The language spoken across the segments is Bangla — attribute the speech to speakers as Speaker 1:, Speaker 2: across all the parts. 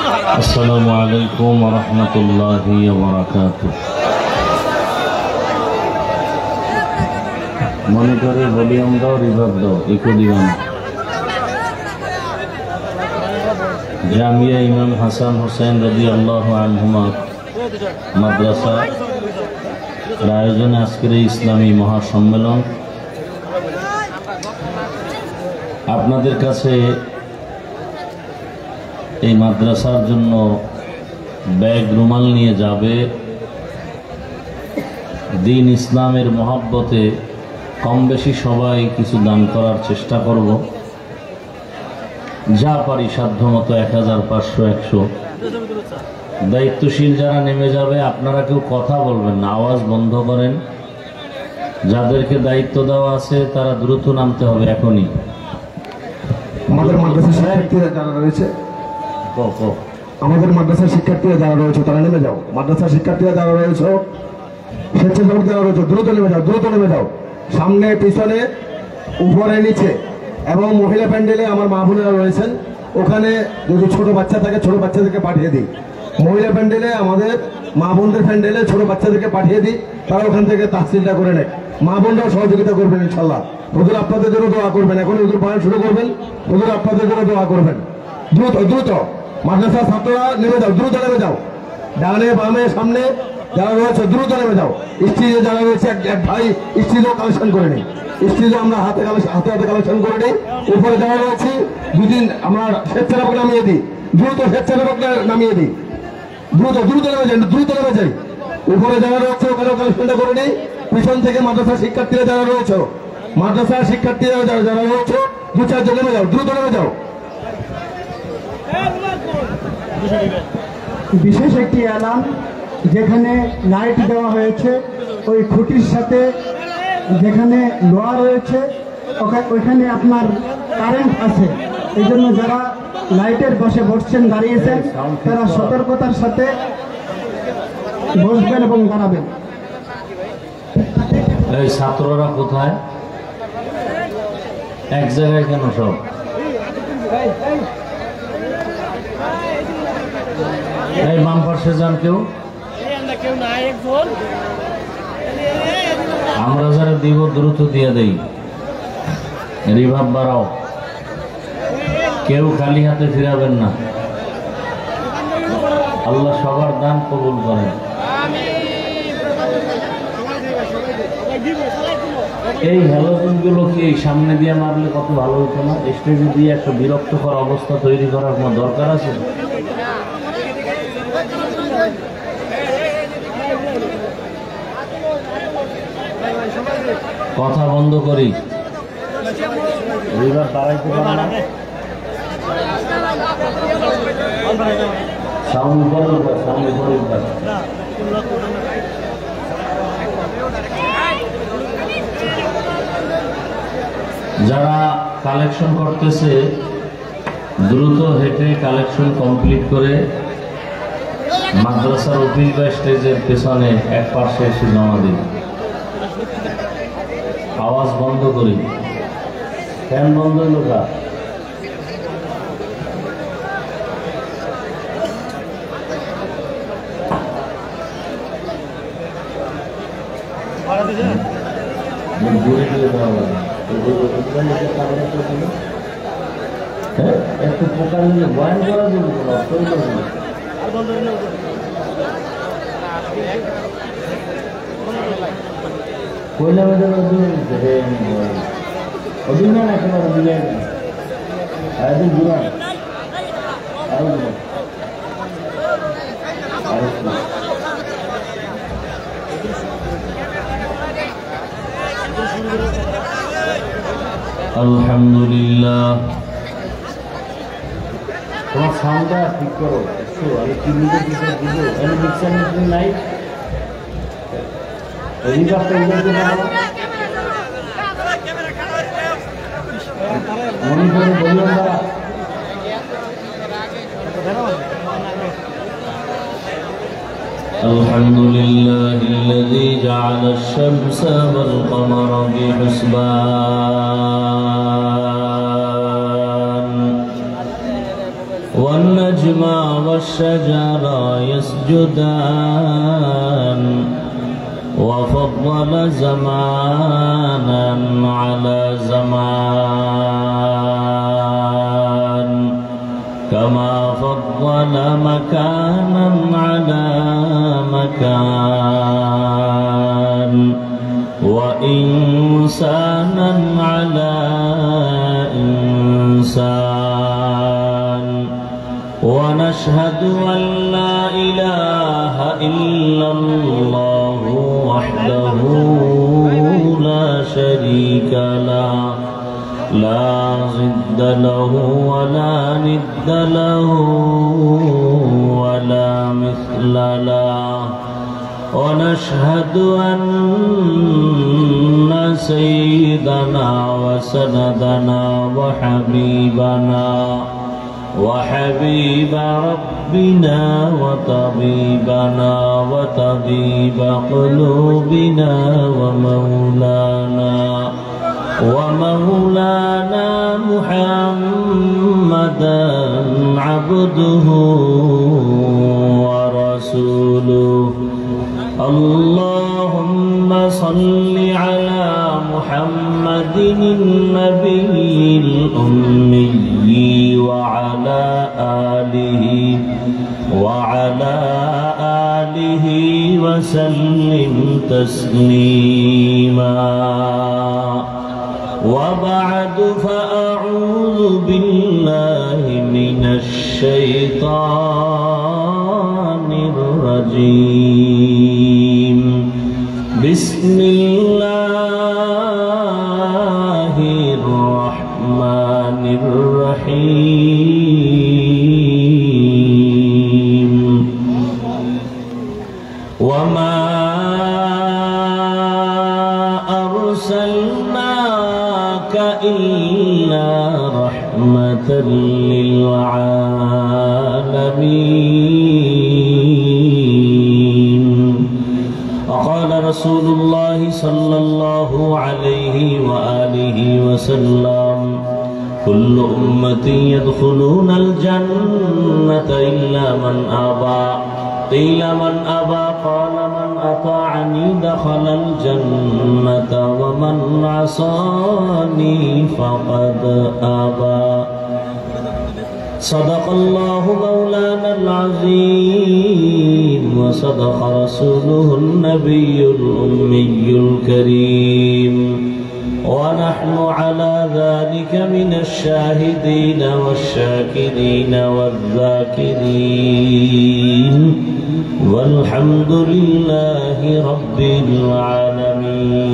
Speaker 1: আসসালামু আলাইকুম ওয়া রাহমাতুল্লাহি ওয়া বারাকাতুহু। মনিটরে ভলিউম দাও, রিভার্ব দাও, ইকো দিও না। জামিয়া ইমাম হাসান হোসেন রাদিয়াল্লাহু আনহুমা মাদ্রাসা আয়োজনে আজকের এই ইসলামী মহাসম্মেলন আপনাদের কাছে এই মাদ্রাসার জন্য ব্যাগ রুমাল নিয়ে যাবে। দিন ইসলামের মহব্বতে কম বেশি সবাই কিছু দান করার চেষ্টা করব, যা পারি সাধ্যমতো 1000, 500, 100। দায়িত্বশীল যারা নেমে যাবে আপনারা কেউ কথা বলবেন না, আওয়াজ বন্ধ করেন। যাদেরকে দায়িত্ব দেওয়া আছে তারা দ্রুত নামতে হবে এখনই।
Speaker 2: আমাদের মাদ্রাসার শিক্ষার্থীরা যারা রয়েছে যারা রয়েছে তারা নেমে যাও। মাদ্রাসার শিক্ষার্থীরা যারা রয়েছে, স্বেচ্ছাসেবক যারা রয়েছে দ্রুত নেমে যাও, দ্রুত নেমে যাও। সামনে পিছনে উপরে নিচে এবং মহিলা প্যান্ডেলে আমার মা বোনেরা রয়েছেন, ওখানে যদি ছোট বাচ্চা থাকে ছোট বাচ্চাদেরকে পাঠিয়ে দিই। মহিলা প্যান্ডেলে আমাদের মা বোনদের প্যান্ডেলে ছোট বাচ্চাদেরকে পাঠিয়ে দিই, তারা ওখান থেকে তাহসিলটা করে নেয়। মা বোনরাও সহযোগিতা করবেন ইনশাল্লাহ। হুজুর আপনাদের জন্য দোয়া করবেন, এখন হুজুর বয়ান শুরু করবেন, হুজুর আপনাদের জন্য দোয়া করবেন। দ্রুত দ্রুত মাদ্রাসার ছাত্ররা নেমে যাও, দ্রুত নেমে যাও। ডানে বামে সামনে যারা রয়েছে দ্রুত নেমে যাও। স্ত্রীদের যারা রয়েছে এক ভাই স্ত্রীও কালেকশন করে নিই, স্ত্রীও আমরা হাতে হাতে কালেকশন করে নিই। উপরে যারা রয়েছে দুদিন আমরা স্বেচ্ছাসেবক নামিয়ে দিই, দ্রুত স্বেচ্ছাসেবক নামিয়ে দিই, দ্রুত দ্রুত নেমে যাই, দ্রুত নেমে যাই। উপরে যারা রয়েছে ওখানেও কালেকশনটা করে নিই। পিছন থেকে মাদ্রাসার শিক্ষার্থীরা যারা রয়েছে, মাদ্রাসার শিক্ষার্থীরা যারা রয়েছে 2-4 জন নেমে যাও, দ্রুত নেমে যাও।
Speaker 3: বিশেষ একটি এলান, যেখানে লাইট দেওয়া হয়েছে, ওই খুঁটির সাথে যেখানে লোহা রয়েছে ওইখানে আপনার কারেন্ট আছে। এই জন্য যারা লাইটের পাশে বসছেন, দাঁড়িয়েছেন, তারা সতর্কতার সাথে বসবেন এবং দাঁড়াবেন।
Speaker 1: এই ছাত্ররা কোথায়? এক জায়গায় কেন সব? এই বাম পাশে যান কেউ। আমরা যারা দিব দ্রুত দিয়ে দেই, রিভাব বাড়াও, কেউ খালি হাতে ফিরাবেন না। আল্লাহ সবার দান কবুল করেন। এই হ্যালোজেন গুলো কি সামনে দিয়ে মারলে কত ভালো হতো না? স্টেজে দিয়ে একটা বিরক্তকর অবস্থা তৈরি করার কোনো দরকার আছে? কথা বন্ধ করি, রিভার বাড়াইতে পারে না। সাউন্ড বড়, সাউন্ড বড়। যারা কালেকশন করতেছে দ্রুত হেঁটে কালেকশন কমপ্লিট করে মাদ্রাসার অফিস বা স্টেজের পেছনে এক পাশে এসে জমা দিন। আওয়াজ বন্ধ করি, ফ্যান বন্ধ হলো কা? একটু পোকা নিয়ে বয়ান করা যাবে, কইলা মেয়েদের অধীন না একেবারে দিলে আরেকদিন ঘুরান, আরো ঘুরান। আলহামদুলিল্লাহ। তোমার সাউন্ডটা ঠিক করো একটু, আমি 3 মিনিটের পিছনে দিব। এমনি মিক্সার মেশিন নাই, রিভাবটা ইংরেজি বানাবো, মনিটরে ভলিউম বাড়া। الحمد لله الذي جعل الشمس والقمر بحسبان والنجم والشجر يسجدان وفضل زمانا على زمان كما فضل مكانا على مكان وإنسانا على إنسان ونشهد أن لا إله إلا الله وحده لا شريك له لا ضد له ولا ند له ولا مثل له ونشهد أن سيدنا وسندنا وحبيب ربنا وطبيبنا وطبيب قلوبنا ومولانا محمدا عبده ورسوله اللهم صل على محمد النبي الأمي وعلى آله وسلم تسليما وبعد فأعوذ بالله من الشيطان الرجيم بسم الله الرحمن الرحيم وما أرسلناك إلا رحمة للعالمين وقال رسول الله صلى الله عليه وآله وسلم كل أمة يدخلون الجنة إلا من أبى قيل من أبى قال من أطاعني دخل الجنة ومن عصاني فقد أبى صدق الله مولانا العظيم وصدق رسوله النبي الأمي الكريم ونحن على ذلك من الشاهدين والشاكرين والذاكرين والحمد لله رب العالمين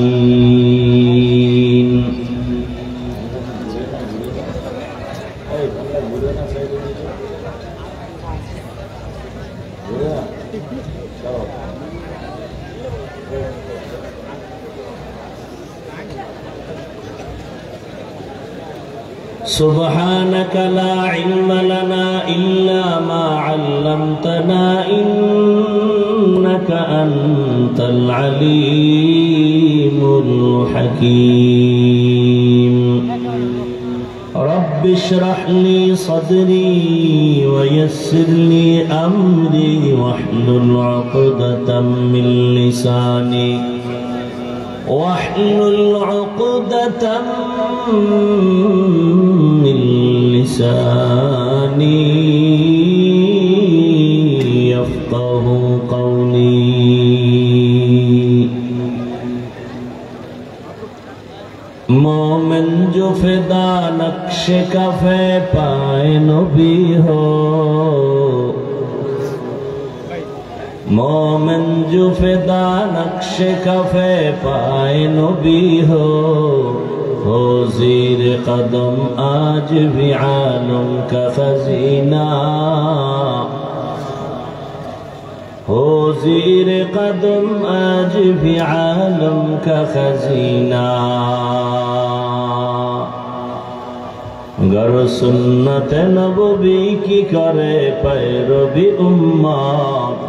Speaker 1: سبحانك لا علم لنا إلا ما علمتنا إنك أنت العليم الحكيم رب اشرح لي صدري ويسر لي أمري واحلل عقدة من لساني يفقه قولي مومن جو فدا نقش کفے پائے نبی ہو مومن جو فدا نقش کفے پائے نبی ہو زیر قدم آج بھی عالم کا خزینہ ہو زیر قدم آج بھی عالم کا خزینہ گر سنت نبوی کی کرے پیروی امت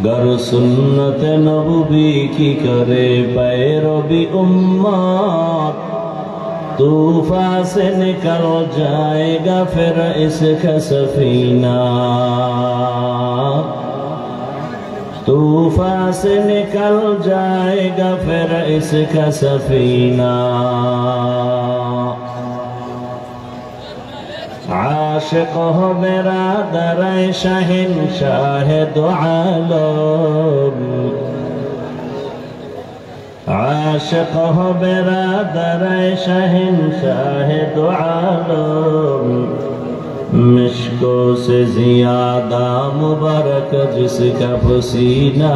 Speaker 1: گر سنت نبوی کی کرے پیروی امت तूफान से निकल जाएगा फिर इसका सफीना, तूफान से निकल जाएगा फिर इसका सफीना। आशिक हो मेरा दरे शहंशाह दो आलम, आशिक हो मेरा दरे शहंशाह दो आलम, मिश्को से ज्यादा मुबारक जिसका पसीना,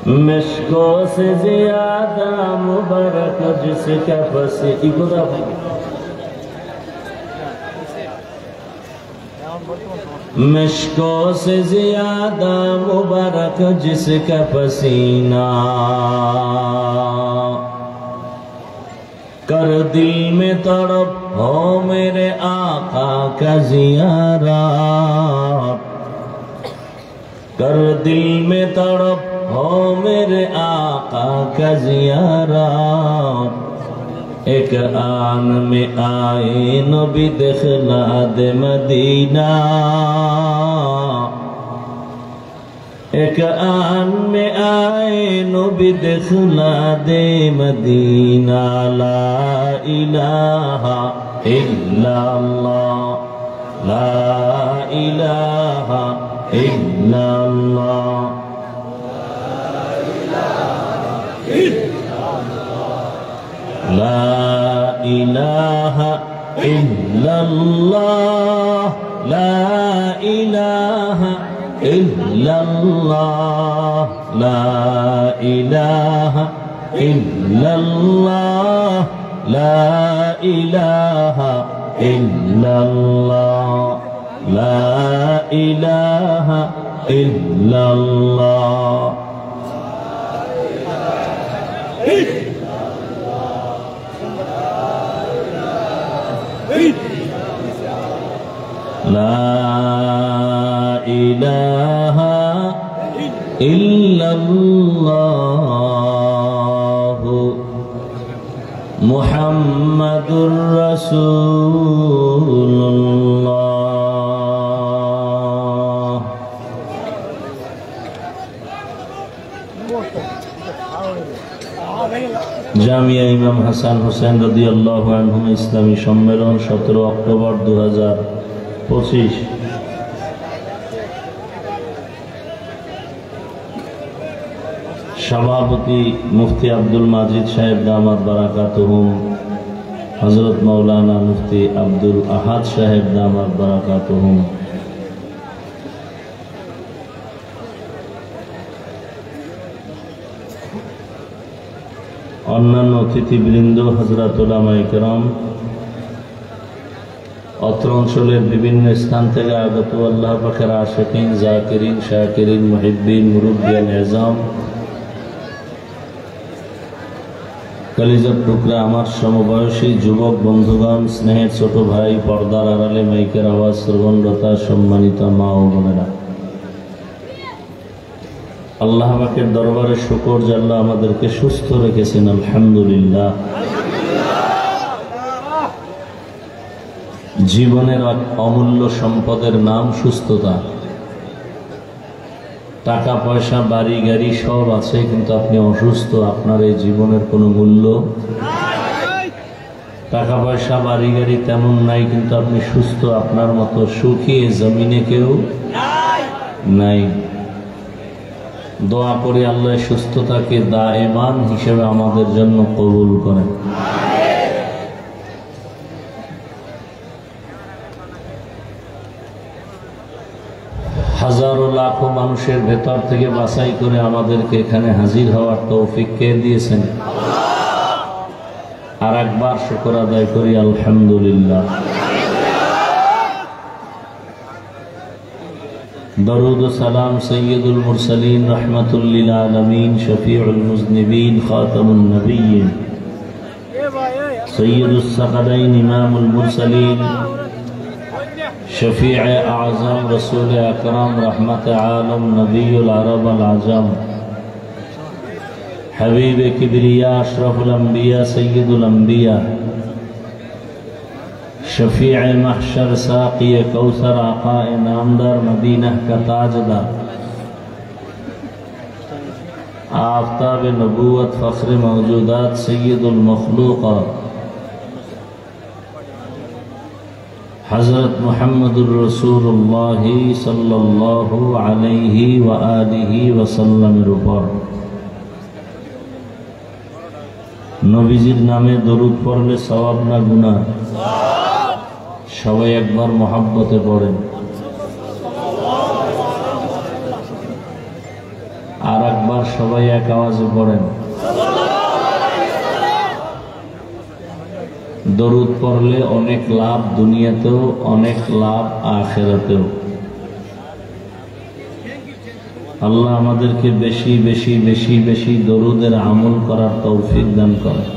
Speaker 1: मिश्को से ज्यादा मुबारक जिसका पसीना। मिश्को से ज्यादा मुबारक जिसका पसीना, कर दिल में तड़प हो मेरे आका का ज़ियारत, कर दिल में तड़प हो मेरे आका का ज़ियारत। एक आन में आए नबी दिखला दे मदीना, एक आन में आए नबी दिखला दे मदीना। ला इलाहा इल्लल्लाह, ला इलाहा इल्लल्लाह, ला इलाहा इल्लल्लाह, ला इलाहा इल्लल्लाह, ला इलाहा इल्लल्लाह, ला इलाहा इल्लल्लाह, ला इलाहा इल्लल्लाह। ला इलाहा इल्लल्लाह मुहम्मदुर रसूलुल्लाह। জামিয়া ইমাম হাসান হোসেন রাদিয়াল্লাহু আনহু ইসলামী সম্মেলন 17 অক্টোবর 2025। সভাপতি মুফতি আব্দুল মাজিদ সাহেব দামাত বারাকাতুহুম, হযরত মাওলানা মুফতি আব্দুল আহাদ সাহেব দামাত বারাকাতুহুম, অন্যান্য অতিথিবৃন্দ, হযরত উলামায়ে কেরাম, অত্র অঞ্চলের বিভিন্ন স্থান থেকে আগত আল্লাহ পাকের আশিকিন, জাকিরিন, শাকিরিন, মুহিব্বিন, মুরব্বিয়ান এজাম, কলিজার টুকরা আমার সমবয়সী যুবক বন্ধুগণ, স্নেহের ছোট ভাই, পর্দার আড়ালে মাইকের আওয়াজ শ্রবণরতা সম্মানিত মা ও বোনেরা, আল্লাহ পাকের দরবারে শুকর যে আল্লাহ আমাদেরকে সুস্থ রেখেছেন, আলহামদুলিল্লাহ। জীবনের অমূল্য সম্পদের নাম সুস্থতা। টাকা পয়সা বাড়ি গাড়ি সব আছে, কিন্তু আপনি অসুস্থ, আপনার এই জীবনের কোনো মূল্য। টাকা পয়সা বাড়ি গাড়ি তেমন নাই, কিন্তু আপনি সুস্থ, আপনার মতো সুখী এই জমিনে কেউ নাই। দোয়া করি আল্লাহ সুস্থতাকে দায়েমান হিসেবে আমাদের জন্য কবুল করেন। হাজারো লাখো মানুষের ভেতর থেকে বাছাই করে আমাদেরকে এখানে হাজির হওয়ার তৌফিক কে দিয়েছেন? আর একবার শুকর আদায় করি, আলহামদুলিল্লাহ। দরুদ ও সালাম সৈয়দুল মুরসালিন, রহমাতুল লিল আলামিন, শফিউল মুজনিবিন, খাতামুন নবিয়্যিন, সৈয়দুস সাকালাইন, ইমামুল মুরসালিন, शफीअ आज़म, रसूल अकरम, रहमत आलम, नबीउल अरब अल आज़म, حبیب کبریا اشرف الانبیاء سید الانبیاء شفیع محشر ساقی کوثر آقا نامدار مدینہ کا تاجدار آفتاب نبوت فخر موجودات سید المخلوقات حضرت محمد الرسول اللہ صلی اللہ علیہ وآلہ وسلم উপর নবীজির নামে দরুদ পড়লে সওয়াব না গুনাহ? সবাই একবার মহব্বতে পড়েন, আর একবার সবাই এক আওয়াজে পড়েন। দরুদ পড়লে অনেক লাভ দুনিয়াতেও, অনেক লাভ আখিরাতেও। আল্লাহ আমাদেরকে বেশি বেশি বেশি বেশি দরুদের আমল করার তৌফিক দান করেন।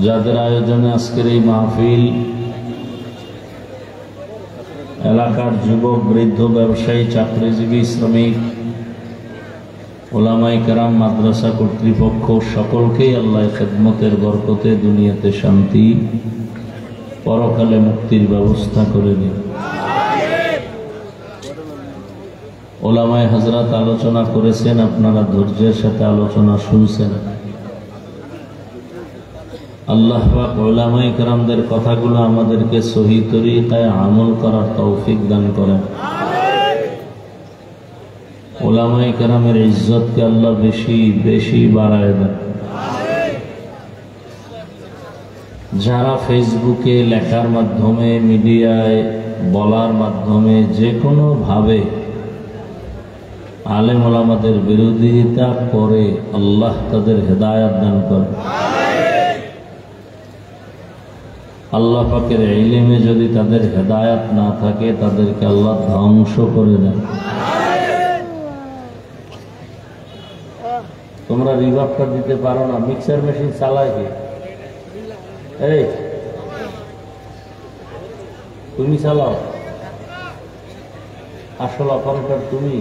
Speaker 1: যাদের আয়োজনে আজকের এই মাহফিল, এলাকার যুবক, বৃদ্ধ, ব্যবসায়ী, চাকরিজীবী, শ্রমিক, ওলামায়ে কেরাম, মাদ্রাসা কর্তৃপক্ষ, সকলকেই আল্লাহ খেদমতের বরকতে দুনিয়াতে শান্তি, পরকালে মুক্তির ব্যবস্থা করে দিন। ওলামায়ে হযরত আলোচনা করেছেন, আপনারা ধৈর্যের সাথে আলোচনা শুনছেন। আল্লাহ পাক ওলামায়ে কেরামদের কথাগুলো আমাদেরকে সহি তরিকায় আমল করার তৌফিক দান করেন। ওলামায়ে কেরামের ইজ্জতকে আল্লাহ বেশি বেশি বাড়ায় দেন। যারা ফেসবুকে লেখার মাধ্যমে, মিডিয়ায় বলার মাধ্যমে যে কোনো ভাবে আলেম ওলামাদের বিরোধিতা করে, আল্লাহ তাদের হেদায়েত দান করেন। আল্লাহ পাকের ইলমে যদি তাদের হেদায়েত না থাকে, তাদেরকে আল্লাহ ধ্বংস করে দেন। তোমরা রিভার্বটা দিতে পারো না, মিক্সার মেশিন চালায় কি? এই তুমি চালাও, আসল অপারেটর তুমি,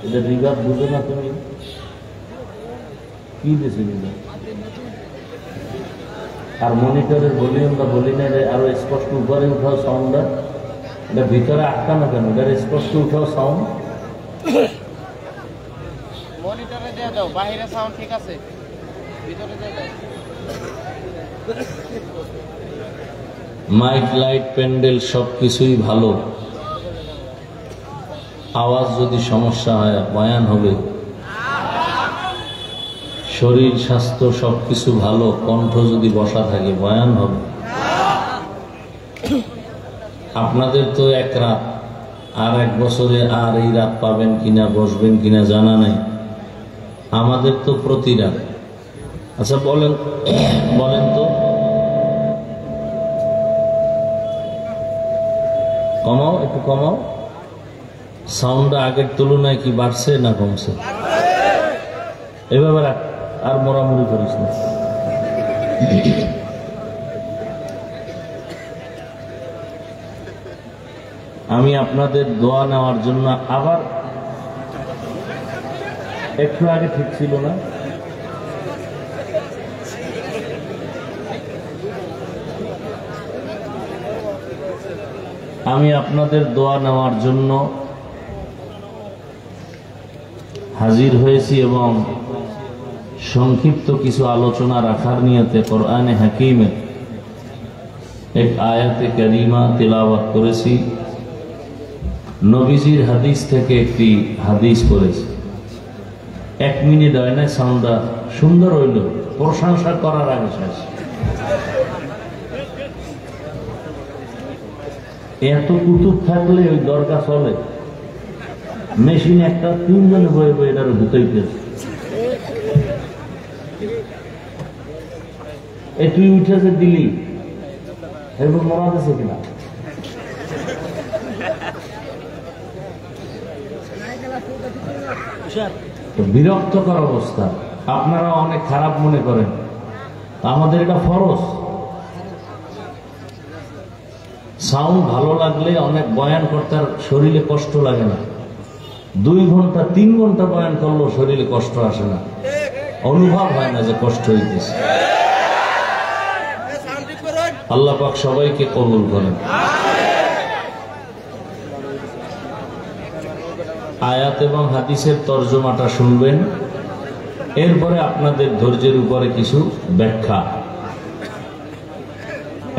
Speaker 1: এটা রিভার্ব বুঝো না তুমি? কি দিছে রিভার্ব? আর মনিটরের ভলিউমটা বলি না, আরো স্পষ্ট উপরে উঠাও সাউন্ডটা। এটা ভিতরে আটকানো কেন? এটা স্পষ্ট উঠাও সাউন্ড।
Speaker 4: মনিটরে দিয়ে দাও, বাইরে সাউন্ড ঠিক আছে, ভিতরে দিয়ে দাও।
Speaker 1: মাইক, লাইট, প্যান্ডেল সবকিছুই ভালো। আওয়াজ যদি সমস্যা হয়, বয়ান হবে। শরীর স্বাস্থ্য সবকিছু ভালো, কণ্ঠ যদি বসা থাকে, বয়ান হবে। আপনাদের তো এক রাত, আর এক বছরে আর এই রাত পাবেন কিনা, বসবেন কিনা জানা নাই। আমাদের তো প্রতি রাত। আচ্ছা বলেন বলেন তো, কমাও, একটু কমাও সাউন্ডটা। আগের তুলনায় কি বাড়ছে না কমছে? এভাবে রাখ, আর মোড়ামুড়ি করিস না। আমি আপনাদের দোয়া নেওয়ার জন্য আবার, একটু আগে ঠিক ছিল না, আমি আপনাদের দোয়া নেওয়ার জন্য হাজির হয়েছি এবং সংক্ষিপ্ত কিছু আলোচনা রাখার নিয়তে কোরআনে হাকিমের এক আয়াতে কারিমা তিলাওয়াত করেছি। নবীজির হাদিস থেকে একটি হাদিস পড়েছি। 1 মিনিট হয় না, সাউন্ডটা সুন্দর হইল, প্রশংসা করার আগে শেষ। এত কুতুব থাকলে ওই দরকার চলে। মেশিন একটা 3 জনে বয়ে বয়ে এটার ঢুকাইতেছে। এই তুই উঠেছে দিলি, এরকম মরা দিছে কিনা? বিরক্তকর অবস্থা। আপনারা অনেক খারাপ মনে করেন, আমাদের এটা ফরজ। সাউন্ড ভালো লাগলে অনেক বয়ান করতে শরীরে কষ্ট লাগে না। 2 ঘন্টা 3 ঘন্টা বয়ান করলেও শরীরে কষ্ট আসে না, অনুভব হয় না যে কষ্ট হইতেছে। আল্লাহ পাক সবাইকে কবুল করেন। আয়াত এবং হাদিসের তর্জমাটা শুনবেন, এরপরে আপনাদের ধৈর্যের উপরে কিছু ব্যাখ্যা।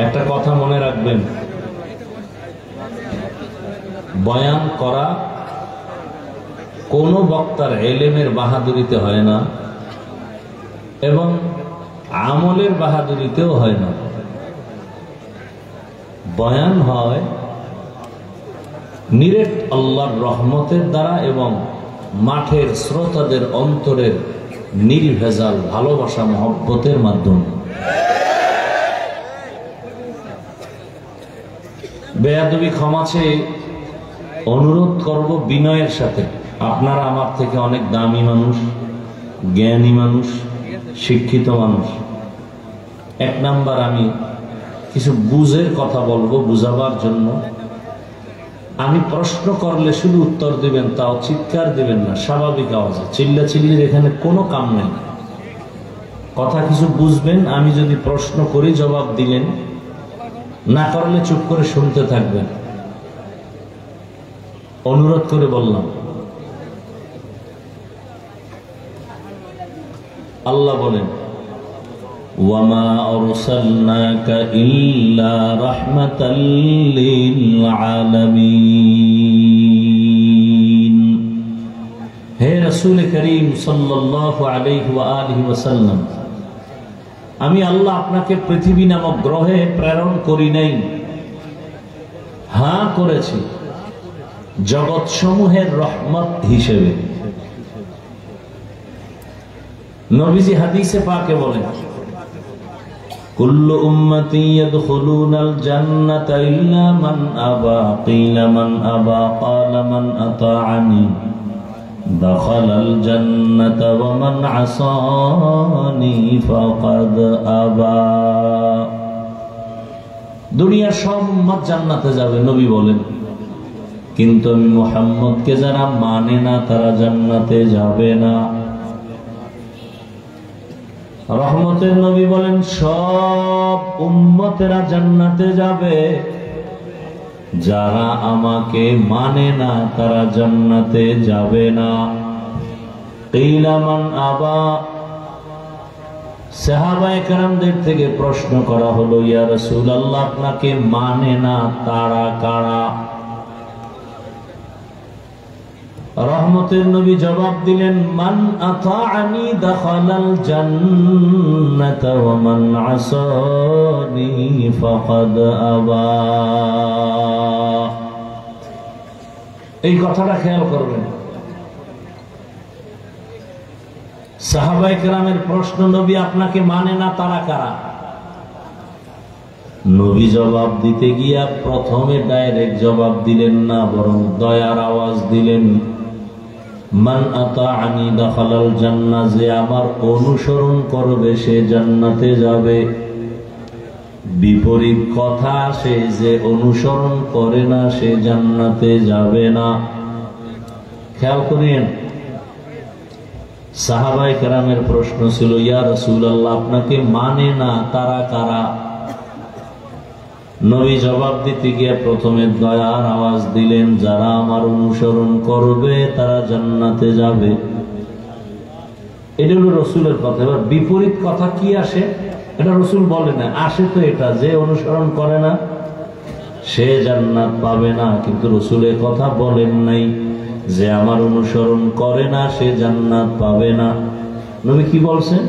Speaker 1: একটা কথা মনে রাখবেন, বয়ান করা কোন বক্তার ইলমের বাহাদুরিতে হয় না এবং আমলের বাহাদুরিতেও হয় না। বয়ান হয় নিরেট আল্লাহর রহমতের দ্বারা এবং মাঠের শ্রোতাদের অন্তরের নির্ভেজাল ভালোবাসা মহব্বতের মাধ্যমে। বেয়াদবি ক্ষমা চেয়ে অনুরোধ করব বিনয়ের সাথে, আপনারা আমার থেকে অনেক দামি মানুষ, জ্ঞানী মানুষ, শিক্ষিত মানুষ। 1 নাম্বার, আমি কিছু বুঝের কথা বলবো বুঝাবার জন্য। আমি প্রশ্ন করলে শুধু উত্তর দিবেন, তাও চিৎকার দিবেন না, স্বাভাবিক আওয়াজে। চিল্লাচিল্লির এখানে কোনো কাম নেই। কথা কিছু বুঝবেন, আমি যদি প্রশ্ন করি জবাব দিলেন, না করলে চুপ করে শুনতে থাকবেন। অনুরোধ করে বললাম। আল্লাহ বলেন, ওয়ামা আরসালনাকা ইল্লা রাহমাতাল লিল আলামিন। হে রাসূল করিম সাল্লাল্লাহু আলাইহি ওয়া আলিহি ওয়াসাল্লাম, আমি আল্লাহ আপনাকে পৃথিবী নামক গ্রহে প্রেরণ করি নাই, হ্যাঁ করেছি জগৎ সমূহের রহমত হিসেবে। নবীজি হাদিসে পাকে বলেন, কুল্লু উম্মতি ইয়াদখুলুনাল জান্নাতা ইল্লা মান আবা, কিলা মান আবা, ক্বালা মান আতাআনি দাখালাল জান্নাতা ওয়া মান আসানি ফাকাদ আবা। দুনিয়ার সব উম্মত জান্নাতে যাবে, নবী বলেন, কিন্তু আমি মুহাম্মদকে যারা মানে না তারা জান্নাতে যাবে না। রহমতের নবী বলেন, সব উম্মতেরা জান্নাতে যাবে, যারা আমাকে মানে না তারা জান্নাতে যাবে না। কিলা মান আবা, সাহাবায়ে কেরামদের থেকে প্রশ্ন করা হলো, ইয়া রাসূলুল্লাহ, আপনাকে মানে না তারা কারা? রহমতের নবী জবাব দিলেন, মান আতাআনি দাখালাল জান্নাতা ওয়া মান আসানি ফাকাদ আবা। এই কথাটা খেয়াল করবেন। সাহাবায়ে কেরামের প্রশ্ন, নবী আপনাকে মানে না তারা কারা? নবী জবাব দিতে গিয়া প্রথমে ডাইরেক্ট জবাব দিলেন না, বরং দয়ার আওয়াজ দিলেন, মান আতাআনি দাখালাল জান্নাহ, যে আমার অনুসরণ করবে সে জান্নাতে যাবে। বিপরীত কথা আসে, যে অনুসরণ করে না সে জান্নাতে যাবে না। খেয়াল করেন, সাহাবায়ে কেরামের প্রশ্ন ছিল, ইয়া রাসূলুল্লাহ, আপনাকে মানে না তারা কারা? নবী জবাব দিতে গিয়ে প্রথমে দয়ার আওয়াজ দিলেন, যারা আমার অনুসরণ করবে তারা জান্নাতে যাবে। এটা হলো রসুলের কথা। এবার বিপরীত কথা কি আসে, এটা রসুল বলে না, আসে তো এটা, যে অনুসরণ করে না সে জান্নাত পাবে না। কিন্তু রসুলের কথা বলেন নাই যে আমার অনুসরণ করে না সে জান্নাত পাবে না। নবী কি বলছেন?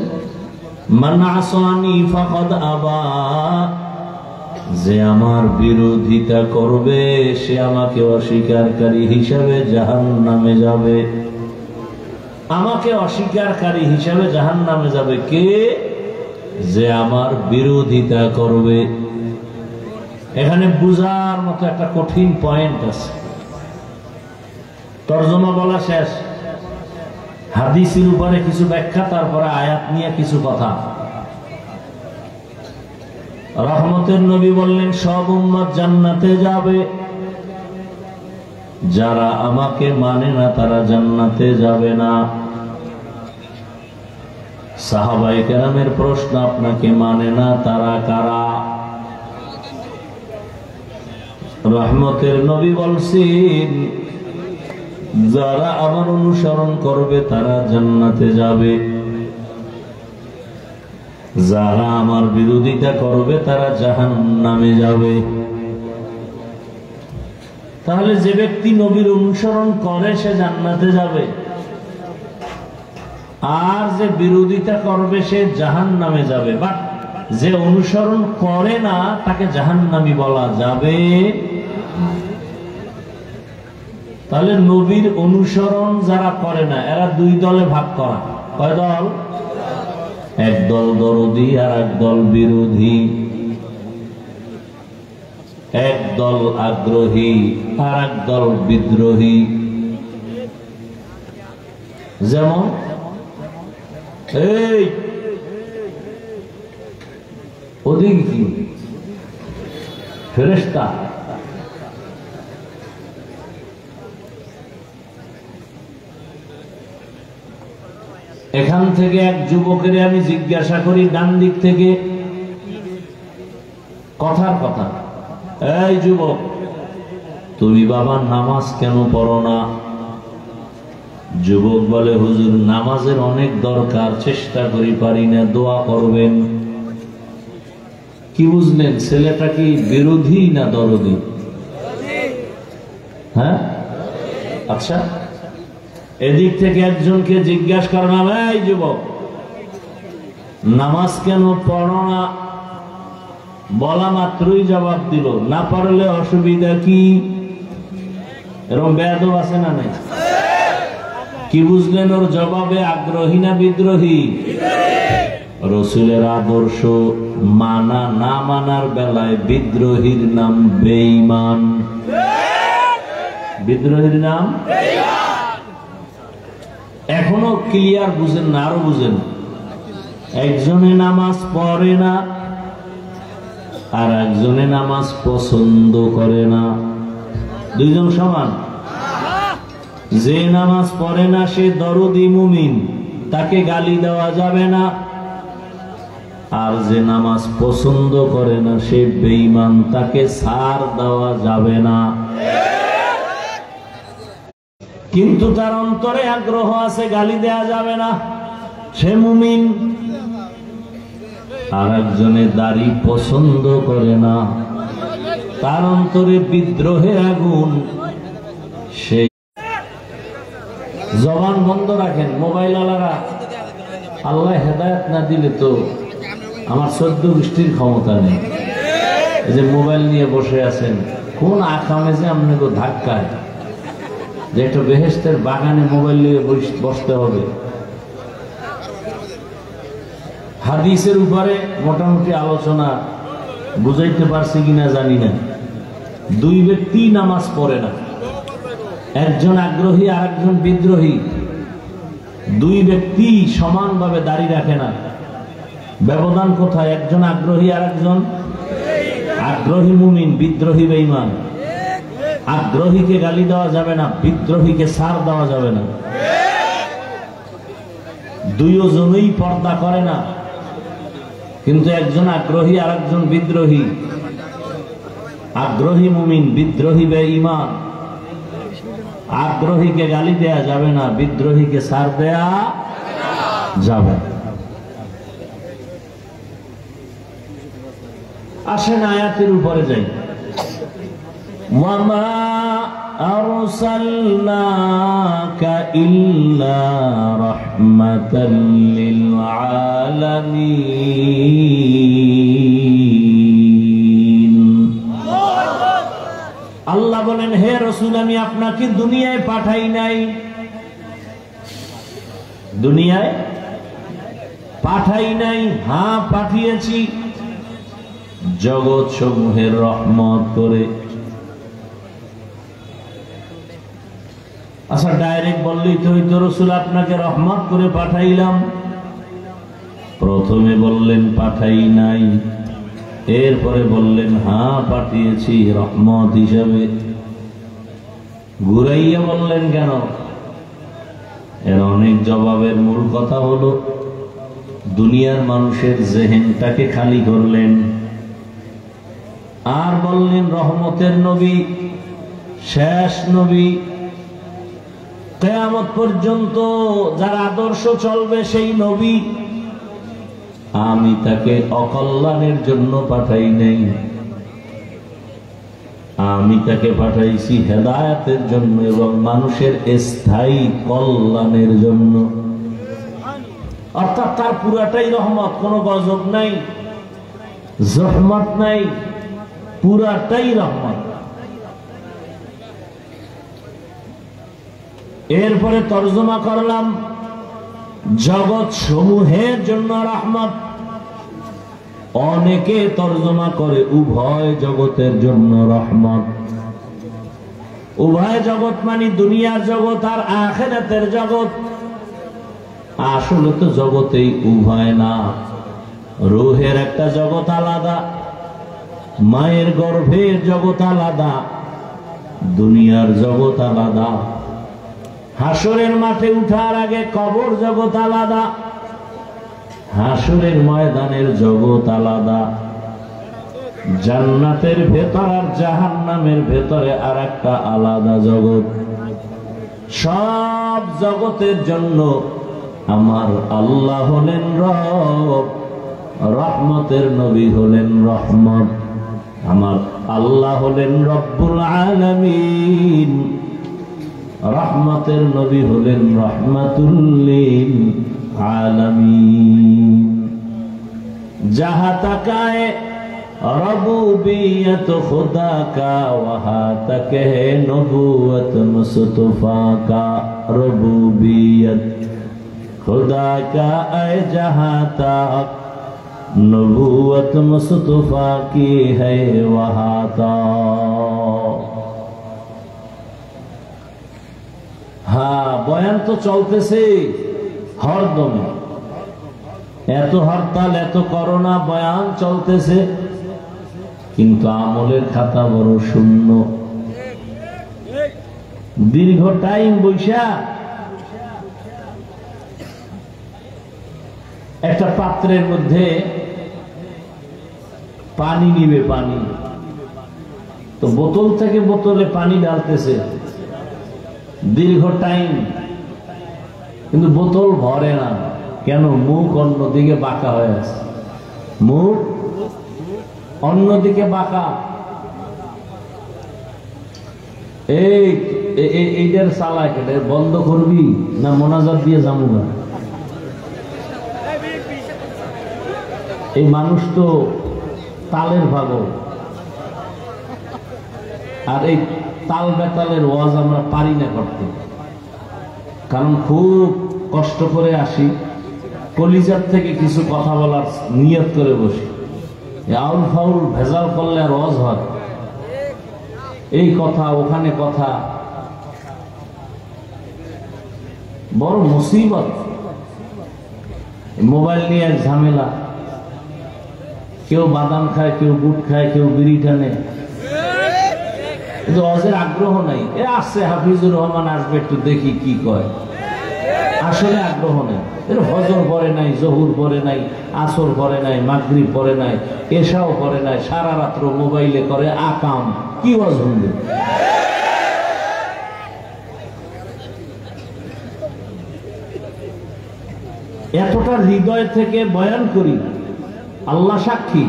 Speaker 1: মান আসানি ফাকাদ আবা, যে আমার বিরোধিতা করবে সে আমাকে অস্বীকারী হিসাবে জাহান্নামে যাবে। আমাকে অস্বীকারী হিসাবে জাহান্নামে যাবে কে? যে আমার বিরোধিতা করবে। এখানে বুঝার মতো একটা কঠিন পয়েন্ট আছে। তরজমা বলা শেষ, হাদিসের উপরে কিছু ব্যাখ্যা, তারপরে আয়াত নিয়ে কিছু কথা। রহমতের নবী বললেন, সব উম্মত জান্নাতে যাবে, যারা আমাকে মানে না তারা জান্নাতে যাবে না। সাহাবায়ে কেরামের প্রশ্ন, আপনাকে মানে না তারা কারা? রহমতের নবী বলছেন, যারা আমার অনুসরণ করবে তারা জান্নাতে যাবে, যারা আমার বিরোধিতা করবে তারা জাহান্নামে যাবে। তাহলে যে ব্যক্তি নবীর অনুসরণ করে সে জান্নাতে যাবে, আর যে বিরোধিতা করবে সে জাহান্নামে যাবে। বাট যে অনুসরণ করে না তাকে জাহান্নামী বলা যাবে। তাহলে নবীর অনুসরণ যারা করে না এরা দুই দলে ভাগ করা। কয় দল? এক দল দরদি আর এক দল বিরোধী, এক দল আগ্রহী আর এক দল বিদ্রোহী। যেমন এই ওদিকে কি ফেরেশতা, এখান থেকে এক যুবকের আমি জিজ্ঞাসা করি ডান দিক থেকে, কথার কথা, এই যুবক তুমি বাবা নামাজ কেন পড়ো না? যুবক বলে, হুজুর নামাজের অনেক দরকার, চেষ্টা করি পারি না, দোয়া করবেন। কি বুঝলেন? ছেলেটা কি বিরোধী না দরদি? হ্যাঁ, আচ্ছা। এদিক থেকে একজনকে জিজ্ঞাসা করলাম, এই যুবক নামাজ কেন পড়ো না? বলা মাত্রই জবাব দিল, না পড়লে অসুবিধা কি? এরকম বেয়াদব আছে না নাই? কি বুঝলেন ওর জবাবে? আগ্রহী না বিদ্রোহী? রসুলের আদর্শ মানা না মানার বেলায় বিদ্রোহীর নাম বেঈমান। বিদ্রোহীর নাম এখনো ক্লিয়ার বুঝেন না? আরো বুঝেন। একজনে নামাজ পড়ে না আর একজনে নামাজ পছন্দ করে না, দুইজন সমান? যে নামাজ পড়ে না সে দরদি মুমিন, তাকে গালি দেওয়া যাবে না। আর যে নামাজ পছন্দ করে না সে বেঈমান, তাকে ছাড় দেওয়া যাবে না। কিন্তু তার অন্তরে আগ্রহ আছে, গালি দেওয়া যাবে না, সে মুমিন। আর একজনে দাড়ি পছন্দ করে না, তার অন্তরে বিদ্রোহের আগুন, সে জবান বন্ধ রাখেন। মোবাইল আলারা আল্লাহ হেদায়েত না দিলে তো আমার 14 গোষ্ঠীর ক্ষমতা নেই। এই যে মোবাইল নিয়ে বসে আছেন, কোন আকামে যে আপনাকে ধাক্কায় যে একটা বেহেশতের বাগানে মোবাইল নিয়ে বসতে হবে। হাদিসের উপরে মোটামুটি আলোচনা বুঝাইতে পারছি কিনা জানি না। দুই ব্যক্তি নামাজ পড়ে না, একজন আগ্রহী আর একজন বিদ্রোহী। দুই ব্যক্তি সমানভাবে দাঁড়িয়ে রাখে না, ব্যবধান কোথায়? একজন আগ্রহী আর একজন আগ্রহী মুমিন, বিদ্রোহী বেঈমান। আগ্রহীকে গালি দেওয়া যাবে না, বিদ্রোহীকে ছাড় দেওয়া যাবে না। দুইজনই পর্দা করে না, কিন্তু একজন আগ্রহী আর একজন বিদ্রোহী। আগ্রহী মুমিন, বিদ্রোহী বেঈমান। আগ্রহীকে গালি দেয়া যাবে না, বিদ্রোহীকে ছাড় দেয়া যাবে। আসেন আয়াতের উপরে যাই। ওয়ামা আরসালনাকা ইল্লা রাহমাতাল লিল আলামিন। আল্লাহ বলেন, হে রাসূল আমি আপনাকে দুনিয়ায় পাঠাই নাই, দুনিয়ায় পাঠাই নাই, হ্যাঁ পাঠিয়েছি জগৎ সমূহের রহমত করে। আচ্ছা ডাইরেক্ট বললেই তো হইতো, রাসূল আপনাকে রহমত করে পাঠাইলাম। প্রথমে বললেন পাঠাই নাই, এরপরে বললেন হ্যাঁ পাঠিয়েছি রহমত হিসাবে। ঘুরাইয়া বললেন কেন? এর অনেক জবাবের মূল কথা হলো দুনিয়ার মানুষের জেহেনটাকে খালি করলেন, আর বললেন রহমতের নবী, শেষ নবী, কিয়ামত পর্যন্ত যার আদর্শ চলবে সেই নবী, আমি তাকে অকল্যাণের জন্য পাঠাই নাই, আমি তাকে পাঠাইছি হেদায়েতের জন্য এবং মানুষের স্থায়ী কল্যাণের জন্য। অর্থাৎ তার পুরাটাই রহমত, কোনো গজব নাই, জহমত নাই, পুরাটাই রহমত। এরপরে তর্জমা করলাম জগৎ সমূহের জন্য রহমত। অনেকে তর্জমা করে উভয় জগতের জন্য রহমত। উভয় জগৎ মানে দুনিয়ার জগৎ আর আখিরাতের জগৎ। আসলে তো জগতেই উভয় না, রূহের একটা জগৎ আলাদা, মায়ের গর্ভের জগৎ আলাদা, দুনিয়ার জগৎ আলাদা, হাসরের মাঠে উঠার আগে কবর জগৎ আলাদা, হাসরের ময়দানের জগৎ আলাদা, জান্নাতের ভেতর আর জাহান্নামের ভেতরে আর একটা আলাদা জগৎ। সব জগতের জন্য আমার আল্লাহ হলেন রব, রহমতের নবী হলেন রহমত। আমার আল্লাহ হলেন রব্বুল আলামিন, রহমতের নবী হলেন রহমাতুল লিল আলামিন। जहाँ तक आए रबूबियत खुदा का वहाँ तक है नबूवत मुस्तफा का। रबूबियत खुदा का है जहाँ तक नबूवत मुस्तफा की है वहाँ तक। हाँ, बयान तो चलते से हरदम, এত হরতাল, এত করোনা, বয়ান চলতেছে, কিন্তু আমলের খাতা বড় শূন্য। দীর্ঘ টাইম বৈশা একটা পাত্রের মধ্যে পানি নিবে, পানি তো বোতল থেকে বোতলে পানি ঢালতেছে দীর্ঘ টাইম, কিন্তু বোতল ভরে না। কেন? মুখ অন্যদিকে বাঁকা হয়ে আছে, মুখ অন্যদিকে বাঁকা। এইটার চালাক, এটা বন্ধ করবি না মোনাজাত দিয়ে যাবো না? এই মানুষ তো তালের ভাগল, আর এই তাল বেতালের ওয়াজ আমরা পারি না করতে, কারণ খুব কষ্ট করে আসি, কলিজার থেকে কিছু কথা বলার নিয়ত করে বসি। আউল ফাউল ভেজাল করলে আর ওয়াজ হয়, এই কথা ওখানে কথা, বড় মুসিবত। মোবাইল নিয়ে এক ঝামেলা, কেউ বাদাম খায়, কেউ বুট খায়, কেউ বিড়ি টানে, কিন্তু ওয়াজের আগ্রহ নাই। এ আসছে হাফিজুর রহমান, আসবে একটু দেখি কি কয়, আসলে আগ্রহ নেই। এর হজর পরে নাই, জহুর পরে নাই, আসর পরে নাই, মাগরিব পরে নাই, এশাও পরে নাই, সারা রাত্র মোবাইলে করে আকাম। কি ওয়াজ শুনবে? এতটা হৃদয় থেকে বয়ান করি, আল্লাহ সাক্ষী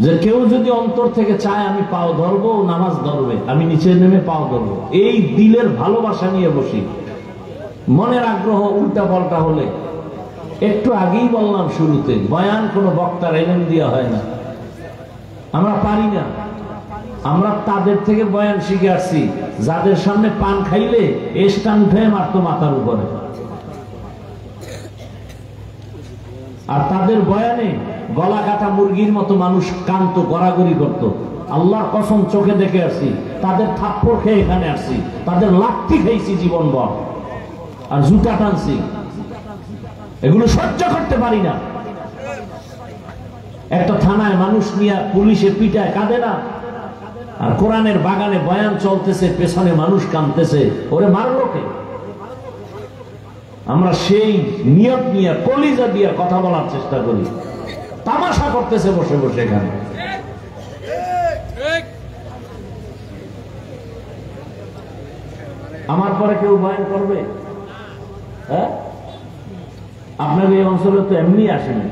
Speaker 1: যে কেউ যদি অন্তর থেকে চায় আমি পাও ধরবো, নামাজ ধরবে, আমি নিচে নেমে পাও ধরবো, এই দিলের ভালোবাসা নিয়ে বসি। মনের আগ্রহ উল্টা পাল্টা হলে, একটু আগেই বললাম শুরুতে, বয়ান কোনো বক্তার এলেম দিয়া হয় না, আমরা পারি না। আমরা তাদের থেকে বয়ান শিখে আসছি যাদের সামনে পান খাইলে স্টান উঠে মারতো মাথার উপরে, আর তাদের বয়ানে গলা কাটা মুরগির মতো মানুষ কান্ত, গড়াগড়ি করত। আল্লাহর কসম, চোখে দেখে আসছি, তাদের থাপ্পড় খেয়ে এখানে আসছি, তাদের লাঠি খেয়েছি জীবনভর, আর জুতা টানছি। এগুলো সহ্য করতে পারি না। একটা থানায় মানুষ নিয়ে পুলিশে পিটায়, কাঁদে না? আর কোরআনের বাগানে বয়ান চলতেছে, পেছনে মানুষ কাঁদতেছে, ওরে মারলো কে? আমরা সেই নিয়ত নিয়ে কলিজা দিয়ে কথা বলার চেষ্টা করি, তামাশা করতেছে বসে বসে এখানে। আমার পরে কেউ বয়ান করবে? হ্যাঁ, আপনার এই অঞ্চলে তো এমনি আসেনি,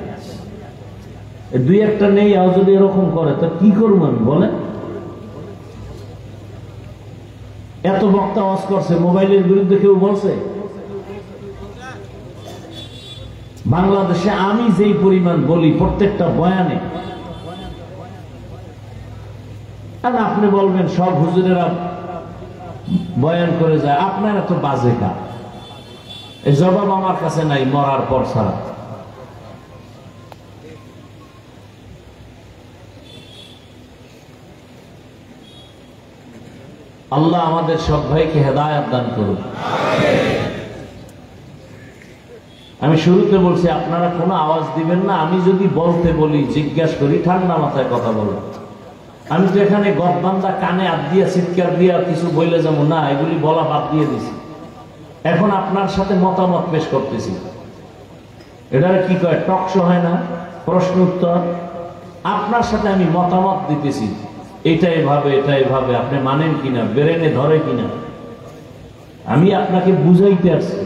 Speaker 1: দুই একটা নেই, আর যদি এরকম করে তো কি করবো আমি বলেন? এত বক্তা ওয়াজ করছে, মোবাইলের বিরুদ্ধে কেউ বলছে? বাংলাদেশে আমি যেই পরিমাণ বলি প্রত্যেকটা বয়ানে, আর আপনি বলবেন সব হুজুরেরা বয়ান করে যায়, আপনারা তো বাজে কা। এই জবাব আমার কাছে নাই মরার পর ছাড়া। আল্লাহ আমাদের সব ভাইকে হেদায়েত দান করুন। আমি শুরুতে বলছি আপনারা কোনো আওয়াজ দিবেন না, আমি যদি বলতে বলি জিজ্ঞাসা করি ঠান্ডা মাথায় কথা বলুন। আমি তো এখানে গদবান্ধা কানে হাত দিয়া চিৎকার দিয়া কিছু বইলে যাবো না, এগুলি বলা বাদ দিয়ে দিছি। এখন আপনার সাথে মতামত পেশ করতেছি, এটারে কি কয়, টক শো হয় না, প্রশ্ন উত্তর। আপনার সাথে আমি মতামত দিতেছি, এটাই ভাবে এটাই ভাবে, আপনি মানেন কিনা, ব্রেনে ধরে কিনা, আমি আপনাকে বুঝাইতে আসছি।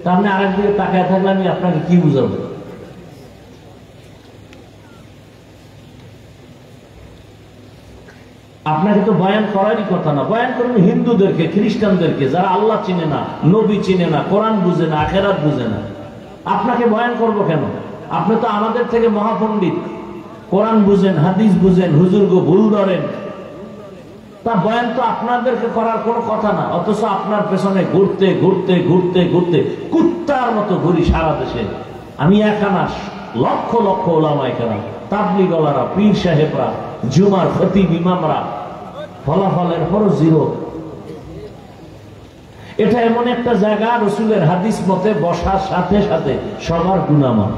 Speaker 1: তার মানে আরেকদিকে তাকায় থাকলে আমি আপনাকে কি বুঝাবো? আপনাকে তো বয়ান করারই কথা না। বয়ান করবেন হিন্দুদেরকে, খ্রিস্টানদেরকে, যারা আল্লাহ চিনে না, নবী চিনে না, কোরআন বুঝে না, আখেরাত বুঝে না। আপনাকে বয়ান করব কেন? আপনি তো আমাদের থেকে মহাপণ্ডিত, কোরআন বুঝেন, হাদিস বুঝেন, হুজুরগো ভুল ধরেন। তা বয়ান তো আপনাদেরকে করার কোনো কথা না, অথচ আপনার পেছনে ঘুরতে ঘুরতে ঘুরতে ঘুরতে কুত্তার মতো ঘুরি সারা দেশে। আমি একা না, লক্ষ লক্ষ ওলামায়ে কেরাম, তাবলীগওয়ালারা, পীর সাহেবরা, জুমার খতিব ইমামরা, ফলাফলের পরও জিরো। এটা এমন একটা জায়গা, রসুলের হাদিস মতে বসার সাথে সাথে সবার গুনাহ মাফ।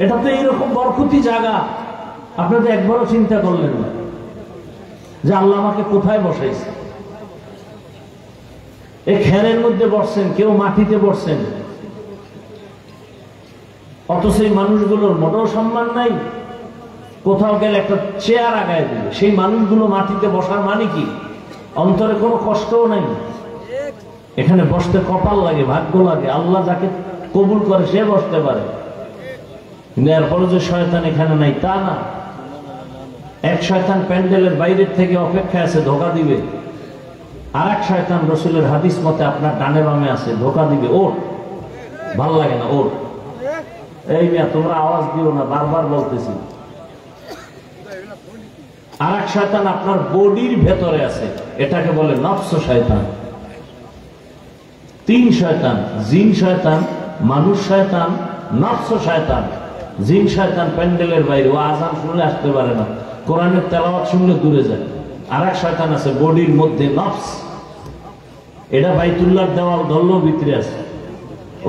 Speaker 1: এটা তো এইরকম বরকতি জায়গা, আপনি তো একবারও চিন্তা করলেন না যে আল্লাহ আমাকে কোথায় বসাইছে। এই খেরের মধ্যে বসছেন, কেউ মাটিতে বসছেন, অথচ এই মানুষগুলোর মোটেও সম্মান নাই। কোথাও গেলে একটা চেয়ার আগায় দিবে, সেই মানুষগুলো মাটিতে বসার মানে কি? অন্তরে কোনো কষ্টও নাই। এখানে বসতে কপাল লাগে, ভাগ্য লাগে, আল্লাহ যাকে কবুল করে সে বসতে পারে। কিন্তু এরপরে যে শয়তান এখানে নাই তা না। এক শয়তান প্যান্ডেলের বাইরের থেকে অপেক্ষা আছে, ধোকা দিবে। আর এক শয়তান রসুলের হাদিস মতে আপনার ডানে বামে আছে, ধোকা দিবে। ওর ভাল লাগে না, ওর। এই মিয়া তোমরা আওয়াজ দিও না, বারবার বলতেছি। আর এক শয়তান আপনার বডির ভেতরে আছে, এটাকে বলে নফস শয়তান। তিন শয়তান, জিন শয়তান, মানুষ শয়তান, নফস শয়তান। জিন শয়তান প্যান্ডেলের বাইরে, ও আজান শুনলে আসতে পারে না, কোরআনের তেলাওয়াত শুনলে দূরে যায়। আর এক শয়তান আছে বডির মধ্যে, নফস। এটা বাইতুল্লাহর দেওয়াল ধরলেও ভিতরে আছে,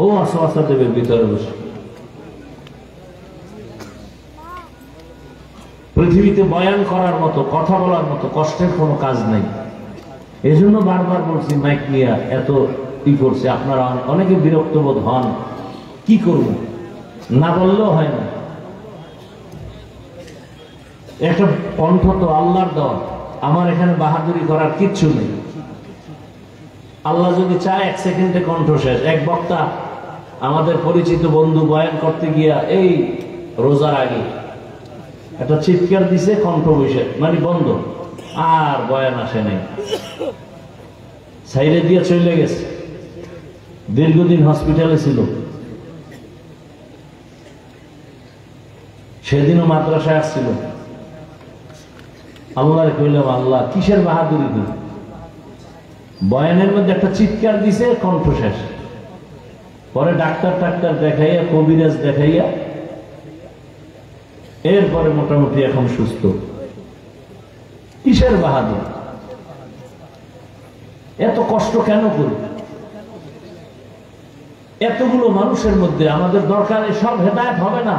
Speaker 1: ও আসা দেবে ভিতরে বসে। পৃথিবীতে বয়ান করার মতো, কথা বলার মতো কষ্টের কোনো কাজ নাই। এই জন্য বারবার বলছি, মাইক নিয়ে এত ই করছে, আপনারা অনেকে বিরক্ত বোধ হন। কি করব, না বললেও হয় না। একটা কণ্ঠ তো আল্লাহর দেওয়া, আমার এখানে বাহাদুরি করার কিচ্ছু নেই। আল্লাহ যদি চায় এক সেকেন্ডে কণ্ঠ শেষ। এক বক্তা আমাদের পরিচিত বন্ধু বয়ান করতে গিয়া এই রোজার আগে একটা চিৎকার দিছে, কণ্ঠ বসে মানে বন্ধ, আর বয়ান আসে নাই, সাইডে দিয়ে চলে গেছে। দীর্ঘদিন হসপিটালে ছিল, সেদিনও মাদ্রাসায় আসছিল। আল্লাহরে কইলাম, আল্লাহ কিসের বাহাদুরি দিল? বয়ানের মধ্যে একটা চিৎকার দিছে, কণ্ঠ শেষ। পরে ডাক্তার দেখাইয়া, কবিরাজ দেখাইয়া, এরপরে মোটামুটি এখন সুস্থ। কিসের বাহাদুর? এত কষ্ট কেন করি? এতগুলো মানুষের মধ্যে আমাদের দরকার, সব হেদায়েত হবে না।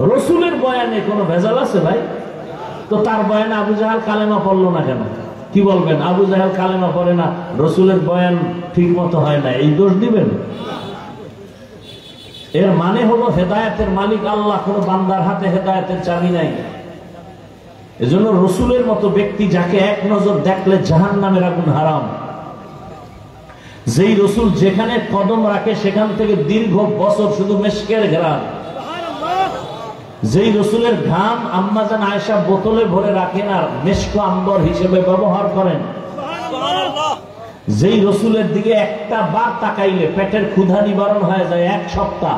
Speaker 1: রসুলের বয়ানে কোনো ভেজাল আছে ভাই? তো তার বয়ানে আবু জাহাল কালেমা পড়লো না কেন? কি বলবেন? আবু জাহাল কালেমা পড়ে না, রসুলের বয়ান ঠিক মতো হয় না, এই দোষ দিবেন? এর মানে হলো হেদায়েতের মালিক আল্লাহ, কোন বান্দার হাতে হেদায়েতের চাবি নাই। এজন্য রসুলের মতো ব্যক্তি যাকে এক নজর দেখলে জাহান্নামের আগুন হারাম, যেই রসুল যেখানে কদম রাখে সেখান থেকে দীর্ঘ বছর শুধু মেশকের ঘ্রাণ, যেই রসুলের ঘাম আম্মাজান আয়েশা বোতলে ভরে রাখেন আর মেশক আম্বর হিসেবে ব্যবহার করেন, যেই রসুলের দিকে একটা বার তাকাইলে পেটের ক্ষুধা নিবারণ হয়ে যায় এক সপ্তাহ,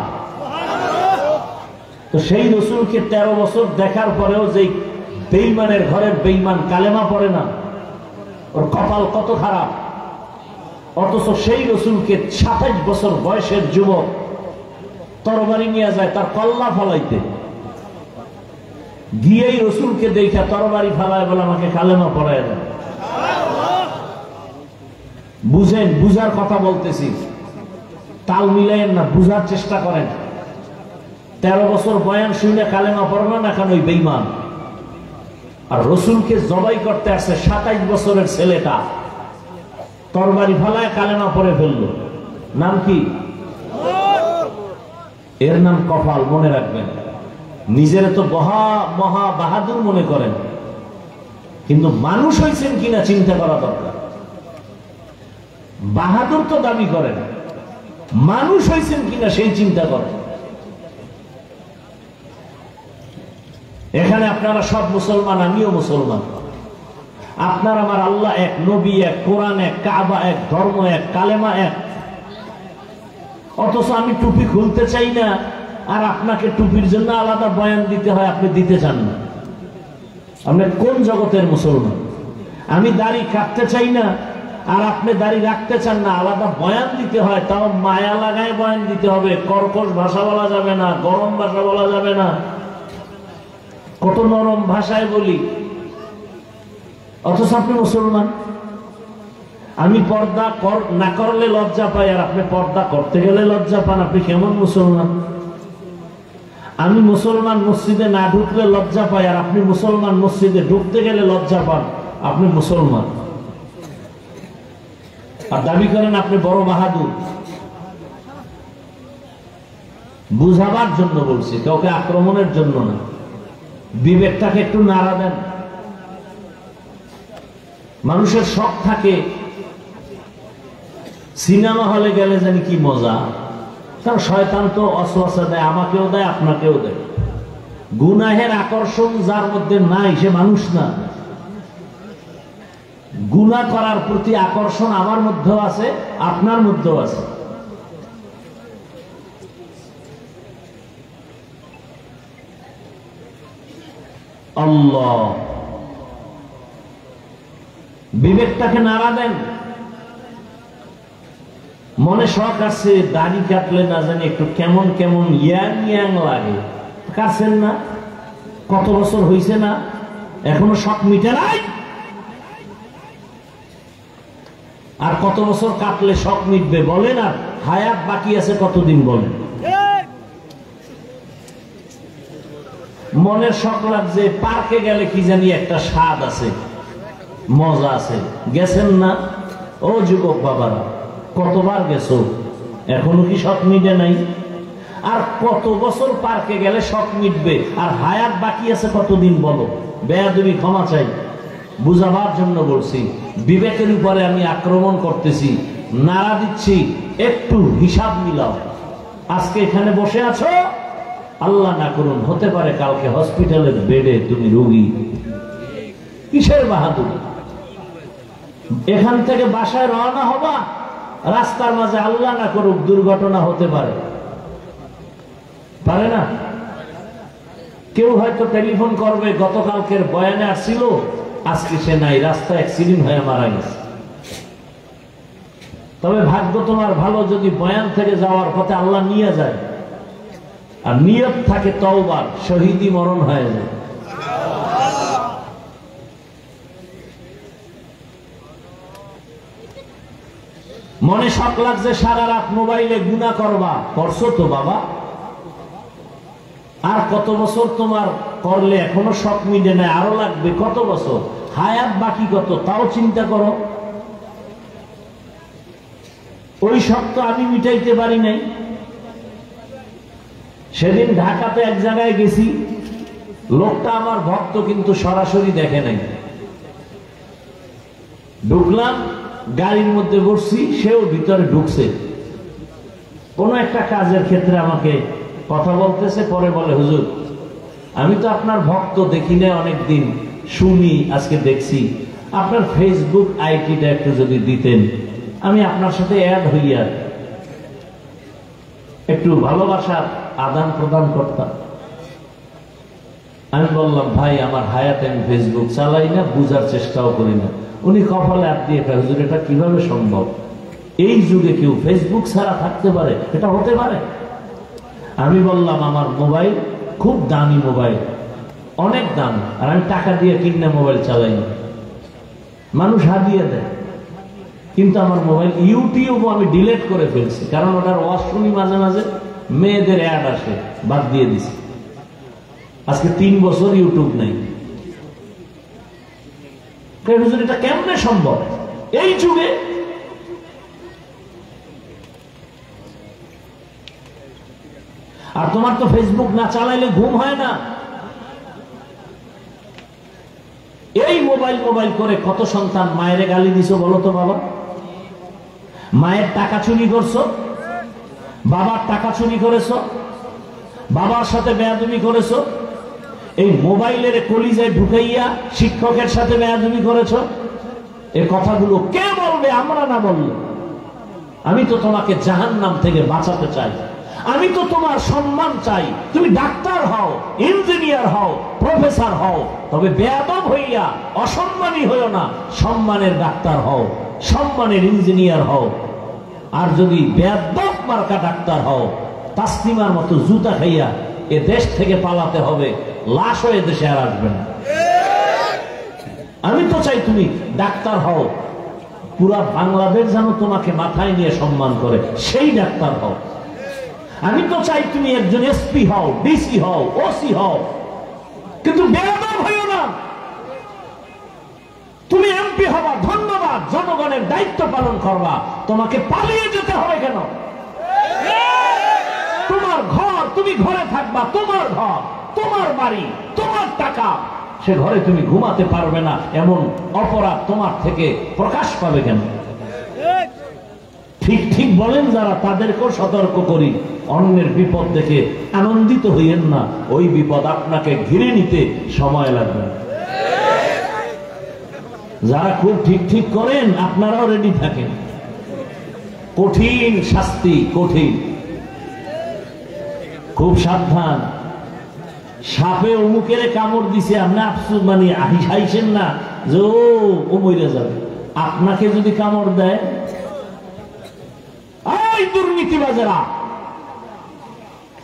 Speaker 1: তো সেই রসুলকে 13 বছর দেখার পরেও যেই বেঈমানের ঘরের বেঈমান কালেমা পড়ে না, ওর কপাল কত খারাপ। অথচ সেই রসুলকে 27 বছর বয়সের যুবক তরবারি নিয়ে যায় তার কল্লা ফলাইতে, গিয়েই রসুলকে দেখা তরবারি ফালায় বলে আমাকে কালেমা পড়ায় দেয়। বুঝেন, বুঝার কথা বলতেছি, তাল মিলাইয়েন না, বুঝার চেষ্টা করেন। 13 বছর বয়ান শুনে কালেমা পড়বে না কেন ওই বেঈমান? আর রসুলকে জবাই করতে আসছে 27 বছরের ছেলেটা, তরবারি ফালায় কালেমা পড়ে ফেললো। নাম কি? এর নাম কপাল, মনে রাখবেন। নিজের তো মহা বাহাদুর মনে করেন, কিন্তু মানুষ হয়েছেন কিনা চিন্তা করা দরকার। বাহাদুর তো দাবি করেন, মানুষ হয়েছেন কিনা সেই চিন্তা করেন। এখানে আপনারা সব মুসলমান, আমিও মুসলমান। আপনার আমার আল্লাহ এক, নবী এক, কোরআন এক, কাবা এক, ধর্ম এক, কালেমা এক। অথচ আমি টুপি খুলতে চাই না, আর আপনাকে টুপির জন্য আলাদা বয়ান দিতে হয়, আপনি দিতে চান না। আপনি কোন জগতের মুসলমান? আমি দাড়ি কাটতে চাই না, আর আপনি দাড়ি রাখতে চান না, আলাদা বয়ান দিতে হয়, তাও মায়া লাগায় বয়ান দিতে হবে। কর্কশ ভাষা বলা যাবে না, গরম ভাষা বলা যাবে না, কত নরম ভাষায় বলি। অথচ আপনি মুসলমান। আমি পর্দা না করলে লজ্জা পাই, আর আপনি পর্দা করতে গেলে লজ্জা পান। আপনি কেমন মুসলমান? আমি মুসলমান, মসজিদে না ঢুকলে লজ্জা পাই, আর আপনি মুসলমান, মসজিদে ঢুকতে গেলে লজ্জা পান। আপনি মুসলমান আর দাবি করেন আপনি বড় বাহাদুর। বুঝাবার জন্য বলছি, কাউকে আক্রমণের জন্য না। বিবেকটাকে একটু নাড়া দেন। মানুষের শখ থাকে সিনেমা হলে গেলে জানি কি মজা, কারণ শয়তান তো অসওয়াসা দেয়, আমাকেও দেয়, আপনাকেও দেয়। গুনাহের আকর্ষণ যার মধ্যে নাই সে মানুষ না। গুনাহ করার প্রতি আকর্ষণ আমার মধ্যেও আছে, আপনার মধ্যেও আছে। আল্লাহ, বিবেকটাকে নাড়া দেন। মনে শখ আছে দাড়ি কাটলে না জানি একটু কেমন কেমন ইয়াং ইয়াং লাগে, কাটছেন না? কত বছর হয়েছে না, এখনো শখ মিটে নাই? আর কত বছর কাটলে শখ মিটবে বলেন? আর হায়াত বাকি আছে কতদিন বলেন? মনের শখ লাগছে, পার্কে গেলে কি জানি একটা স্বাদ আছে, মজা আছে, গেছেন না? ও যুবক বাবারা, কতবার গেছো, এখনো কি শখ মিটে নাই? আর কত বছর পার্কে গেলে শখ মিটবে? আর হায়াত বাকি আছে কতদিন বলো? বেয়াদবি, ক্ষমা চাই, বুঝাবার জন্য বলছি। বিবেকের উপরে আমি আক্রমণ করতেছি, নাড়া দিচ্ছি, একটু হিসাব মিলাও। আজকে এখানে বসে আছো, আল্লাহ না করুন হতে পারে কালকে হসপিটালের বেডে তুমি রোগী। কিসের বাহাদুরি? এখান থেকে বাসায় রওনা হবা, রাস্তার মাঝে আল্লাহ না করুক দুর্ঘটনা হতে পারে, পারে না? কেউ হয়তো টেলিফোন করবে, গতকালকের বয়ানে আসছিল, আজকে সে নাই, রাস্তা অ্যাক্সিডেন্ট হয়ে মারা গেছে। তবে ভাগ্য তোমার ভালো যদি বয়ান থেকে যাওয়ার পথে আল্লাহ নিয়ে যায়, আর নিয়ত থাকে তওবার, শহীদি মরণ হয়ে যায়। মনে শখ লাগছে সারা রাত মোবাইলে গুনাহ করবা, করছো তো বাবা? আর কত বছর তোমার করলে এখনো শখ মিটে নাই, আরো লাগবে কত বছর, হায়াত বাকি কত, তাও চিন্তা করো। ওই শখ তো আমি মিটাইতে পারি নাই। সেদিন ঢাকাতে এক জায়গায় গেছি, লোকটা আমার ভক্ত কিন্তু সরাসরি দেখে নাই। ঢুকলাম, গাড়ির মধ্যে বসছি, সেও ভিতরে ঢুকছে। কোন একটা কাজের ক্ষেত্রে আমাকে কথা বলতেছে, পরে বলে হুজুর আমি তো আপনার ভক্ত, দেখি না অনেকদিন, শুনি আজকে দেখছি, আপনার ফেসবুক আইডিটা একটু যদি দিতেন, আমি আপনার সাথে অ্যাড হইয়া একটু ভালোবাসার আদান প্রদান করতাম। আমি বললাম ভাই আমার হায়াতে আমি ফেসবুক চালাই না, বুঝার চেষ্টাও করি না। উনি কপালে হাত দিয়ে হুজুর এটা কিভাবে সম্ভব, এই যুগে কেউ ফেসবুক ছাড়া থাকতে পারে, এটা হতে পারে? আমি বললাম আমার মোবাইল খুব দামি মোবাইল, অনেক দাম, আর আমি টাকা দিয়ে কিনে মোবাইল চালাই না, মানুষ হাদিয়ে দেয়। কিন্তু আমার মোবাইল ইউটিউবও আমি ডিলিট করে ফেলছি, কারণ ওটার ওয়াজ শুনি মাঝে মাঝে, মেয়েদের অ্যাড আসে, বাদ দিয়ে দিছি। আজকে 3 বছর ইউটিউব নাই। এটা কেমনে সম্ভব এই যুগে? আর তোমার তো ফেসবুক না চালাইলে ঘুম হয় না। এই মোবাইল মোবাইল করে কত সন্তান মায়ের গালি দিছো বলো তো বাবা? মায়ের টাকা চুরি করছো, বাবার টাকা চুরি করেছো, বাবার সাথে বেয়াদবি করেছো, এই মোবাইলের কলিজায় ঢুকাইয়া শিক্ষকের সাথে বেয়াদবি করেছো। এই কথাগুলো কে বলবে? আমরা না বললে। আমি তো তোমাকে জাহান্নাম থেকে বাঁচাতে চাই, আমি তো তোমার সম্মান চাই। তুমি ডাক্তার হও, ইঞ্জিনিয়ার হও, প্রফেসর হও, তবে বেয়াদব হইয়া অসম্মানী হইও না। সম্মানের ডাক্তার হও, সম্মানের ইঞ্জিনিয়ার হও। আর যদি বেয়াদব মার্কা ডাক্তার হও, তাসলিমার মতো জুতা খাইয়া এ দেশ থেকে পালাতে হবে, লাশ হয়ে দেশে আর আসবে না। আমি তো চাই তুমি ডাক্তার হও, পুরা বাংলাদেশ যেন তোমাকে মাথায় নিয়ে সম্মান করে, সেই ডাক্তার হও। আমি তো চাই তুমি একজন এসপি হও, ডিসি হও, ওসি হও, কিন্তু বেয়াদব হইও না। তুমি এমপি হবা, ধন্যবাদ, জনগণের দায়িত্ব পালন করবা, তোমাকে পালিয়ে যেতে হবে কেন? তোমার ঘর, তুমি ঘরে থাকবা, তোমার ঘর, তোমার বাড়ি, তোমার টাকা, সে ঘরে তুমি ঘুমাতে পারবে না, এমন অপরাধ তোমার থেকে প্রকাশ পাবে কেন? ঠিক ঠিক বলেন যারা, তাদেরকেও সতর্ক করি, অন্যের বিপদ দেখে আনন্দিত হইয়েন না, ওই বিপদ আপনাকে ঘিরে নিতে সময় লাগবে। যারা খুব ঠিক ঠিক করেন আপনারাও রেডি থাকেন, কঠিন শাস্তি, কঠিন, খুব সাবধান। সাপে অমুকের কামড় দিছে, আপনি আফসোস মানে হাইছেন না যে ও মরে যাবে। আপনাকে যদি কামড় দেয়, এই দুর্নীতিবাজেরা,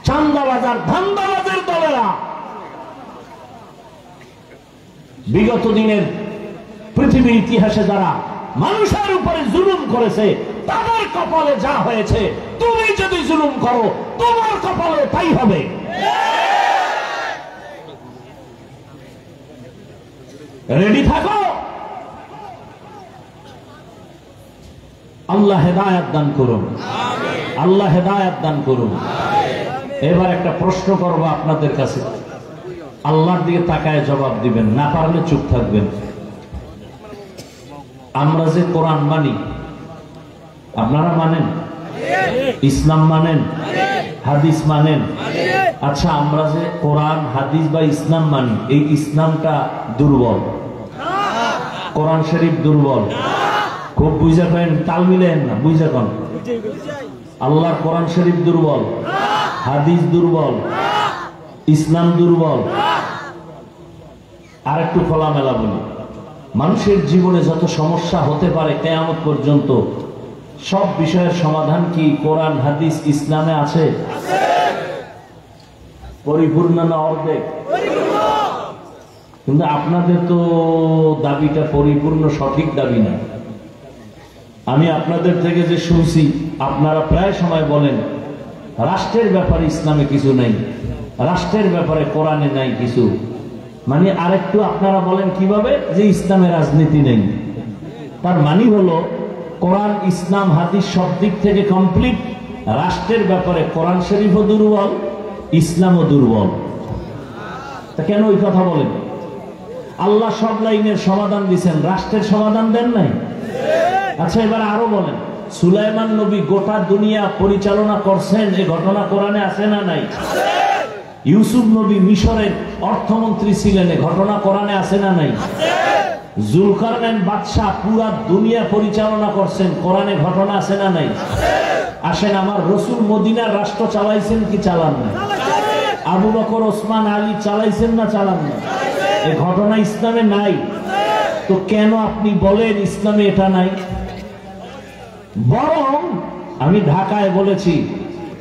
Speaker 1: চান্দাবাজার, ধান্দাবাজের দলেরা, বিগত দিনের পৃথিবীর ইতিহাসে যারা মানুষের উপরে জুলুম করেছে, তাদের কপালে যা হয়েছে, তুমি যদি জুলুম করো তোমার কপালে তাই হবে। রেডি থাকো। আল্লাহ হেদায়েত দান করুন, আল্লাহ হেদায়েত দান করুন। এবার একটা প্রশ্ন করব আপনাদের কাছে, আল্লাহর দিকে তাকায় জবাব দিবেন, না পারলে চুপ থাকবেন। আমরা যে কোরআন মানি, আপনারা মানেন? ইসলাম মানেন? হাদিস মানেন? আচ্ছা, আমরা যে কোরআন, হাদিস বা ইসলাম মানি, এই ইসলামটা দুর্বল, কোরআন শরীফ দুর্বল। খুব বুঝা করেন, তাল মিলেন না, বুঝা কন। আল্লাহর কোরআন শরীফ দুর্বল, হাদিস দুর্বল, ইসলাম দুর্বল। আর একটু খোলামেলা বলি, মানুষের জীবনে যত সমস্যা হতে পারে কিয়ামত পর্যন্ত, সব বিষয়ের সমাধান কি কোরআন, হাদিস, ইসলামে আছে? পরিপূর্ণ না অর্ধেক? কিন্তু আপনাদের তো দাবিটা পরিপূর্ণ সঠিক দাবি না। আমি আপনাদের থেকে যে শুনছি, আপনারা প্রায় সময় বলেন রাষ্ট্রের ব্যাপারে ইসলামে কিছু নাই, রাষ্ট্রের ব্যাপারে কোরআনে নাই কিছু। মানে আরেকটু আপনারা বলেন কিভাবে যে ইসলামের রাজনীতি নেই? তার মানে হলো কোরআন ইসলাম হাদিস সব দিক থেকে কমপ্লিট, রাষ্ট্রের ব্যাপারে কোরআন শরীফও দুর্বল, ইসলামও দুর্বল। তা কেন ওই কথা বলেন? আল্লাহ সব লাইনের সমাধান দিচ্ছেন, রাষ্ট্রের সমাধান দেন নাই? আচ্ছা এবার আরো বলেন, সুলাইমান নবী গোটা দুনিয়া পরিচালনা করছেন, এই ঘটনা কোরআনে আছে না নাই? ইউসুফ নবী মিশরের অর্থমন্ত্রী ছিলেন, এই ঘটনা কোরআনে আছে না নাই? জুলকারনাইন বাদশাহ পুরা দুনিয়া পরিচালনা করছেন, কোরআনে ঘটনা আছে না নাই? আসেন, আমার রসুল মদিনার রাষ্ট্র চালাইছেন কি চালান না? আবু বকর ওসমান আলী চালাইছেন না চালান না? এই ঘটনা ইসলামে নাই। তো কেন আপনি বলেন ইসলামে এটা নাই? বরং আমি ঢাকায় বলেছি,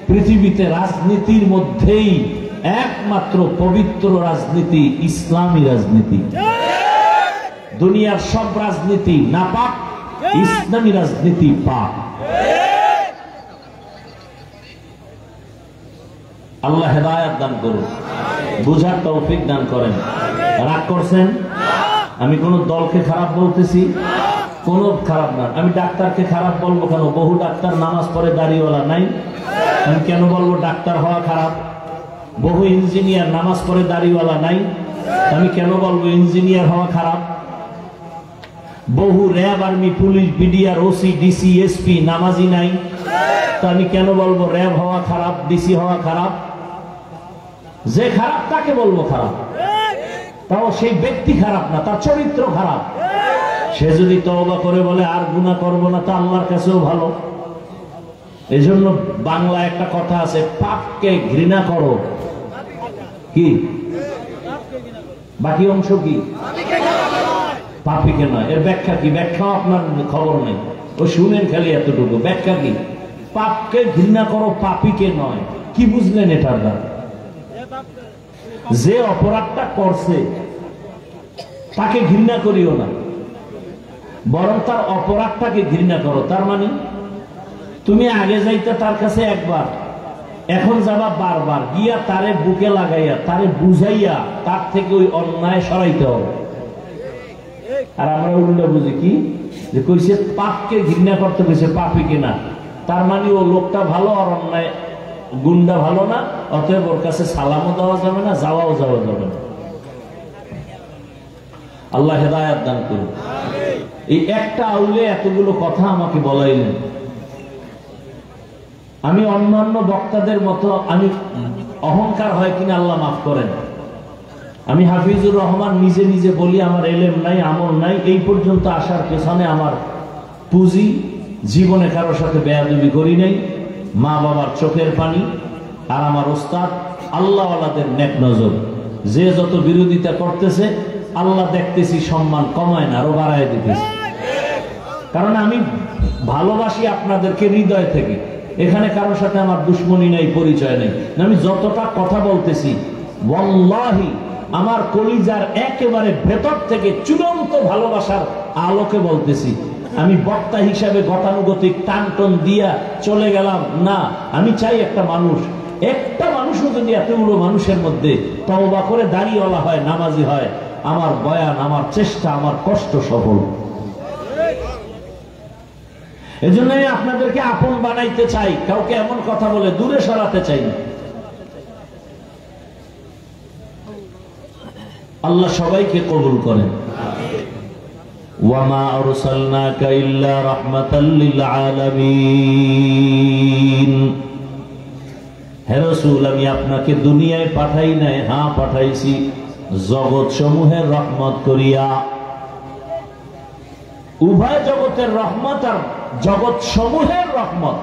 Speaker 1: পৃথিবীতে রাজনীতির মধ্যেই একমাত্র পবিত্র রাজনীতি ইসলামী রাজনীতি। দুনিয়ার সব রাজনীতি নাপাক, ইসলামী রাজনীতি পাক। আল্লাহ হেদায়েত দান করুন, বুঝার তৌফিক দান করেন। রাগ করছেন? আমি কোন দলকে খারাপ বলতেছি? কোন খারাপ না। আমি ডাক্তারকে খারাপ বলবো কেন? বহু ডাক্তার নামাজ পড়ে দাড়িওয়ালা নাই, আমি কেন বলবো ডাক্তার হওয়া খারাপ? বহু ইঞ্জিনিয়ার নামাজ পড়ে দাড়িওয়ালা নাই, আমি কেন বলবো ইঞ্জিনিয়ার হওয়া খারাপ? বহু RAB, army, police, BDR, OC, DC, SP নামাজি নাই, তো আমি কেন বলবো র্যাব হওয়া খারাপ, ডিসি হওয়া খারাপ? যে খারাপ তাকে বলবো খারাপ, তাও সেই ব্যক্তি খারাপ না, তার চরিত্র খারাপ। সে যদি তওবা করে বলে আর গুনাহ করব না, তা আল্লাহর কাছেও ভালো। এজন্য বাংলা একটা কথা আছে, পাপকে ঘৃণা করো, কি বাকি অংশ কি? পাপীকে নয়। এর ব্যাখ্যা কি? ব্যাখ্যাও আপনার খবর নেই, ও শুনেন খালি এতটুকু। ব্যাখ্যা কি? পাপকে ঘৃণা করো, পাপীকে নয়। কি বুঝলেন এটার দ্বারা? যে অপরাধটা করছে তাকে ঘৃণা করিও না, বরং তার অপরাধটাকে ঘৃণা করো। তার মানে তুমি আগে যাইতে তার কাছে একবার, এখন যাবা বারবার, গিয়া তারে বুকে লাগাইয়া, তারে বুঝাইয়া, তার থেকে ওই অন্যায় সরাইতে হবে। আর আমরা উল্টা বুঝি কি, যে কইছে পাপকে ঘৃণা করতে কইছে, পাপীকে না। তার মানে ও লোকটা ভালো আর অন্যায় গুন্ডা ভালো না, অতএব ওর কাছে সালামও দেওয়া যাবে না, যাওয়াও যাওয়া যাবে না। আল্লাহ হেদায়েত দান করুন। এই একটা আউলে এতগুলো কথা আমাকে বলাইলেন। আমি অন্যান্য বক্তাদের মতো আমি অহংকার হয় কিনা আল্লাহ মাফ করেন, আমি হাফিজুর রহমান নিজে নিজে বলি আমার এলেম নাই, আমল নাই, এই পর্যন্ত আসার পেছনে আমার পুঁজি, জীবনে কারোর সাথে বেয়াদবি করি নাই, মা বাবার চোখের পানি, আর আমার ওস্তাদ আল্লাহওয়ালাদের নেক নজর। যে যত বিরোধিতা করতেছে আল্লাহ দেখতেছি সম্মান কমায় না, আরো বাড়ায় দিতেছে। কারণ আমি ভালোবাসি আপনাদেরকে হৃদয় থেকে, এখানে কারোর সাথে আমার দুশ্মনী নাই, পরিচয় নেই। আমি যতটা কথা বলতেছি ওয়াল্লাহি আমার কলিজার একেবারে ভেতর থেকে চূড়ান্ত ভালোবাসার আলোকে বলতেছি। আমি বক্তা হিসাবে গতানুগতিক টানটন দিয়া চলে গেলাম না। আমি চাই একটা মানুষও যদি এতগুলো মানুষের মধ্যে তওবা করে দাঁড়িয়েওয়ালা হয়, নামাজি হয়, আমার বয়ান, আমার চেষ্টা, আমার কষ্ট সফল। এজন্য আপনাদেরকে আপন বানাইতে চাই, কাউকে এমন কথা বলে দূরে সরাতে চাই না। আল্লাহ সবাইকে কবুল করেন। ওয়ামা আরসালনাকা ইল্লা রাহমাতাল লিল আলামিন। হে রাসূল, আমি আপনাকে দুনিয়ায় পাঠাই নাই, হ্যাঁ পাঠাইছি জগৎ সমূহের রহমত করিয়া। উভয় জগতের রহমত আর জগৎ সমূহের রহমত,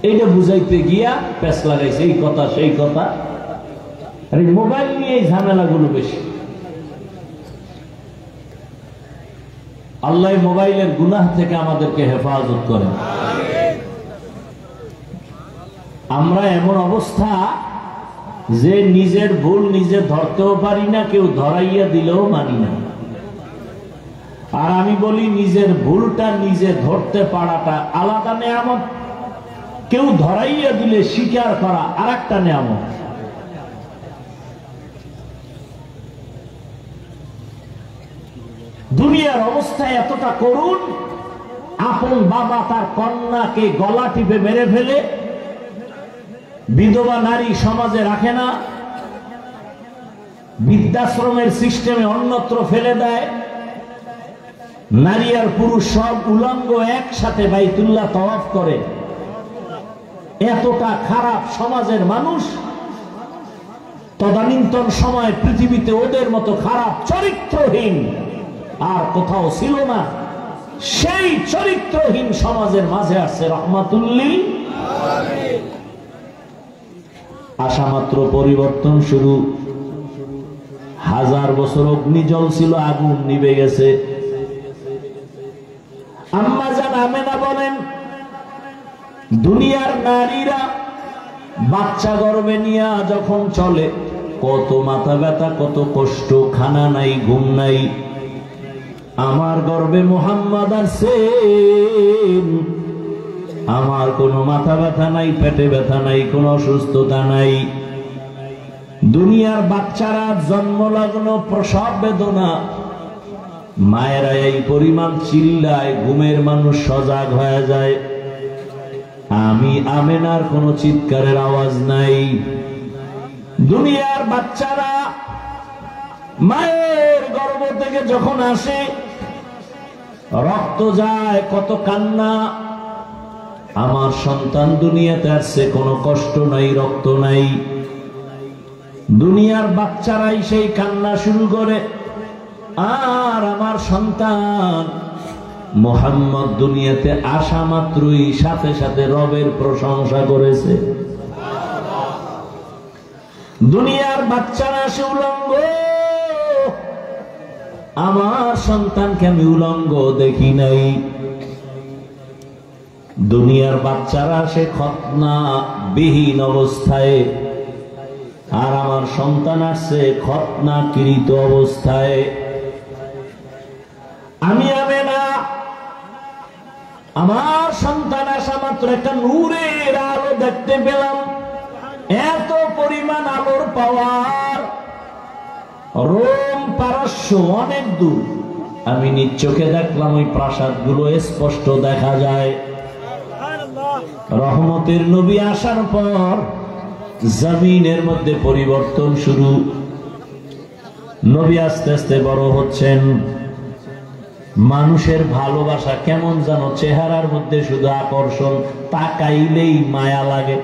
Speaker 1: এইটা বুঝাইতে গিয়া পেছ লাগাইছে, এই কথা সেই কথা। আর এই মোবাইল নিয়ে এই ঝামেলাগুলো বেশি। আল্লাহ মোবাইলের গুনাহ থেকে আমাদেরকে হেফাজত করেন। আমরা এমন অবস্থা যে নিজের ভুল নিজে ধরতেও পারি না, কেউ ধরাইয়া দিলেও মানি না। আর আমি বলি নিজের ভুলটা নিজে ধরতে পারাটা আলাদা নেয়ামত, কেউ ধরাইয়া দিলে স্বীকার করা আর একটা নেয়ামত। দুনিয়ার অবস্থা এতটা করুন, আপন বাবা তার কন্যাকে গলা টিপে মেরে ফেলে, বিধবা নারী সমাজে রাখে না, বৃদ্ধাশ্রমের সিস্টেমে অন্যত্র ফেলে দেয়, নারী আর পুরুষ সব উলঙ্গ একসাথে বাইতুল্লাহ তওয়াফ করে। এতটা খারাপ সমাজের মানুষ তদানীন্তন সময় পৃথিবীতে ওদের মতো খারাপ চরিত্রহীন আর কোথাও ছিল না। সেই চরিত্রহীন সমাজের মাঝে আসছে রহমাতুল্লিল আলামিন। আশা মাত্র পরিবর্তন শুরু। 1000 বছর অগ্নি জ্বলছিল, আগুন নিভে গেছে। আম্মা জান আমেনা বলেন, দুনিয়ার নারীরা বাচ্চা গর্ভে নিয়ে যখন চলে, কত মাথা ব্যথা, কত কষ্ট, খানা নাই, ঘুম নাই। আমার গর্ভে মুহাম্মদ আছেন, আমার কোনো মাথা ব্যথা নাই, পেটে ব্যথা নাই, কোনো অসুস্থতা নাই। দুনিয়ার বাচ্চারা জন্মলগ্ন প্রসব বেদনা, মায়েরা এই পরিমাণ চিল্লায়, ঘুমের মানুষ সজাগ হয়ে যায়। আমি আমেনার কোনো চিৎকারের আওয়াজ নাই। দুনিয়ার বাচ্চারা মায়ের গর্ভ থেকে যখন আসে, রক্ত যায়, কত কান্না। আমার সন্তান দুনিয়াতে আসছে, কোনো কষ্ট নাই, রক্ত নাই। দুনিয়ার বাচ্চারাই সেই কান্না শুরু করে। আর আমার সন্তান মুহাম্মদ দুনিয়াতে আসা মাত্রই সাথে সাথে রবের প্রশংসা করেছে। দুনিয়ার বাচ্চারা আসে উলঙ্গ, আমার সন্তানকে আমি উলঙ্গ দেখি নাই। দুনিয়ার বাচ্চারা আসে খতনা বিহীন অবস্থায়, আর আমার সন্তান আসছে খতনা কৃত অবস্থায়। আমি আমেনা, আমার সন্তান আসা মাত্র একটা নূরের আলো দেখতে পেলাম। এত পরিমাণ আলোর পাওয়ার, রোম পারস্য অনেক দূর। আমি নিজ চোখে দেখলাম ওই প্রাসাদগুলো স্পষ্ট দেখা যায়। রহমতের নবী আসার পর জমিনের মধ্যে পরিবর্তন শুরু। নবী আস্তে আস্তে বড় হচ্ছেন। মানুষের ভালোবাসা কেমন যেন চেহারার মধ্যে শুধু আকর্ষণ, তাকাইলেই মায়া লাগে।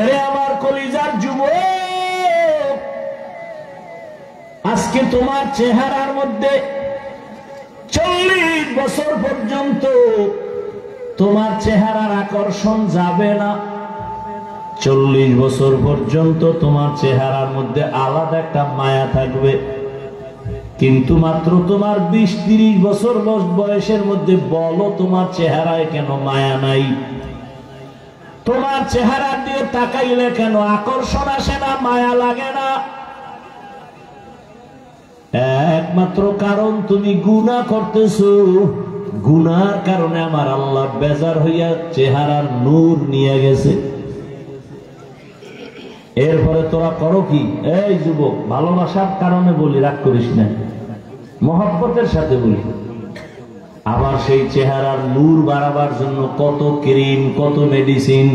Speaker 1: এরে আমার কলিজার যুবক, আজকে তোমার চেহারার মধ্যে 40 বছর পর্যন্ত তোমার চেহারার আকর্ষণ যাবে না। 40 বছর পর্যন্ত তোমার চেহারার মধ্যে আলাদা একটা মায়া থাকবে। কিন্তু মাত্র তোমার 20-30 বছর বয়সের মধ্যে বলো তোমার চেহারায় কেন মায়া নাই? তোমার চেহারা দিয়ে তাকাইলে কেন আকর্ষণ আসে না, মায়া লাগে না? একমাত্র কারণ তুমি গুনাহ করতেছো। গুনার কারণে আমার আল্লাহ বেজার হইয়া চেহারার নূর নিয়ে গেছে। এরপরে তোরা করো কি? এই যুবক, ভালোবাসার কারণে বলি, রাগ করিস না, মহব্বতের সাথে বলি। আবার সেই চেহারার নূর বাড়াবার জন্য কত ক্রিম, কত মেডিসিন।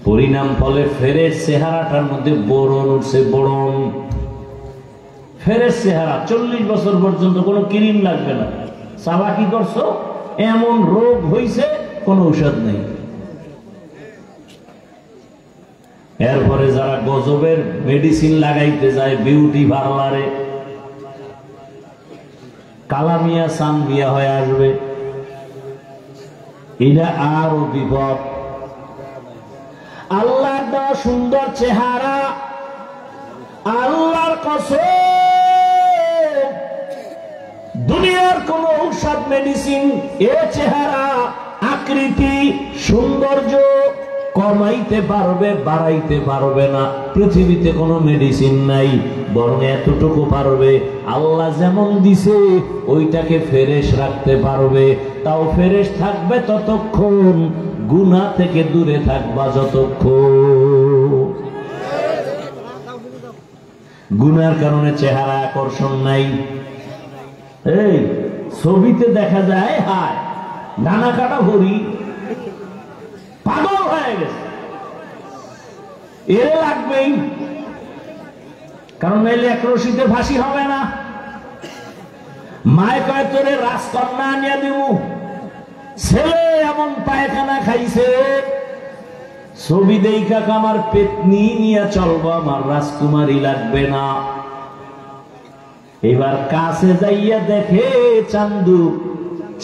Speaker 1: পরিণাম ফলে ফেরেশ চেহারাটার মধ্যে বরণ উঠছে, বরণ। ফেরেশ চেহারা 40 বছর পর্যন্ত কোনো ক্রিম লাগবে না। সাবা কি করছো? এমন রোগ হইছে, কোনো ঔষধ নেই। এরপরে যারা গজবের মেডিসিন লাগাইতে যায় বিউটি পার্লারে, কালামিয়া সানবিয়া হয়ে আসবে। এটা আরো বিপদ। আল্লাহর দেওয়া সুন্দর চেহারা, আল্লাহর কসম, দুনিয়ার কোন ঔষধ মেডিসিন এ চেহারা, আকৃতি, সৌন্দর্য কমাইতে পারবে, বাড়াইতে পারবে না। পৃথিবীতে কোনো মেডিসিন নাই, বরং এতটুকু পারবে, আল্লাহ যেমন দিছে ওইটাকে ফ্রেশ রাখতে পারবে। তাও ফ্রেশ থাকবে ততক্ষণ, গুনাহ থেকে দূরে থাকবা যতক্ষণ। গুনার কারণে চেহারা আকর্ষণ নাই। এই ছবিতে দেখা যায় হায় ডানা কাটা ভরি পাগল হয়ে গেছে, এর লাগবেই, কারণ নাইলে এক রশিতে ফাঁসি হবে না। মায় কয় তোরে রাজকন্যা আনিয়া দিব, ছেলে এমন পায়খানা খাইছে, ছবি দেখা আমার পেতনি নিয়ে চলবো, আমার রাজকুমারী লাগবে না। এবার কাছে যাইয়া দেখে চান্দু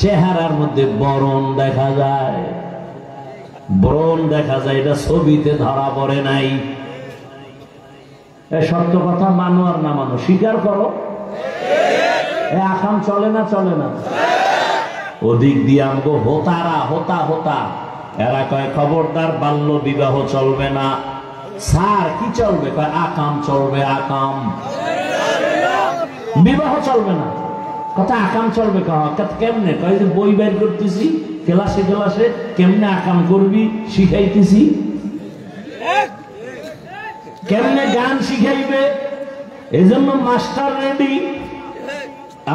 Speaker 1: চেহারার মধ্যে বরণ দেখা যায়, ব্রণ দেখা যায়, এটা ছবিতে ধরা পড়ে নাই। সত্য কথা মানো আর না মানো, স্বীকার করো। আকাম চলে না, চলে না। ওদিক দিয়ে আমগো হোতারা হোতা হোতা এরা কয় খবরদার বাল্য বিবাহ চলবে না। স্যার কি চলবে? কয় আকাম চলবে, আকাম, বিবাহ চলবে না। কথা আকাম চলবে, কেমনে? কয় যে বই বের করতেছি ক্লাসে ক্লাসে, কেমনে আকাম করবি শিখাইতেছি, কেমনে গান শিখাইবে, এজন্য মাস্টার রেডি।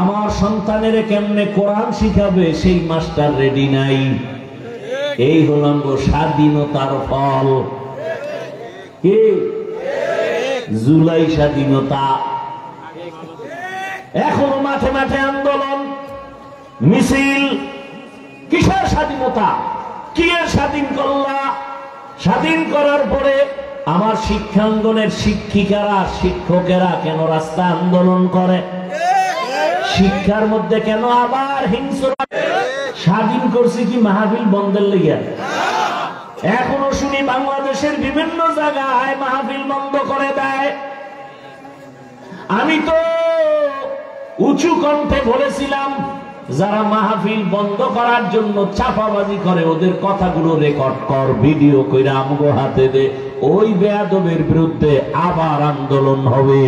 Speaker 1: আমার সন্তানের কেমনে কোরআন শিখাবে সেই মাস্টার রেডি নাই। এই হলাম গো স্বাধীনতার ফল। কে? জুলাই স্বাধীনতা। এখনো মাঠে মাঠে আন্দোলন মিছিল। কিসের স্বাধীনতা? কি এর স্বাধীন করলা? স্বাধীন করার পরে আমার শিক্ষাঙ্গনের শিক্ষিকারা শিক্ষকেরা কেন রাস্তা আন্দোলন করে? শিক্ষার মধ্যে কেন আবার হিংসা? স্বাধীন করছি কি মাহফিল বন্ধের লেগে? এখনো শুনি বাংলাদেশের বিভিন্ন জায়গায় মাহফিল বন্ধ করে দেয়। আমি তো উঁচু কণ্ঠে বলেছিলাম যারা মাহফিল বন্ধ করার জন্য চাপাবাজি করে ওদের কথাগুলো রেকর্ড কর, ভিডিও কইরা আমগো হাতে দে, ওই বেয়াদবের বিরুদ্ধে আবার আন্দোলন হবে।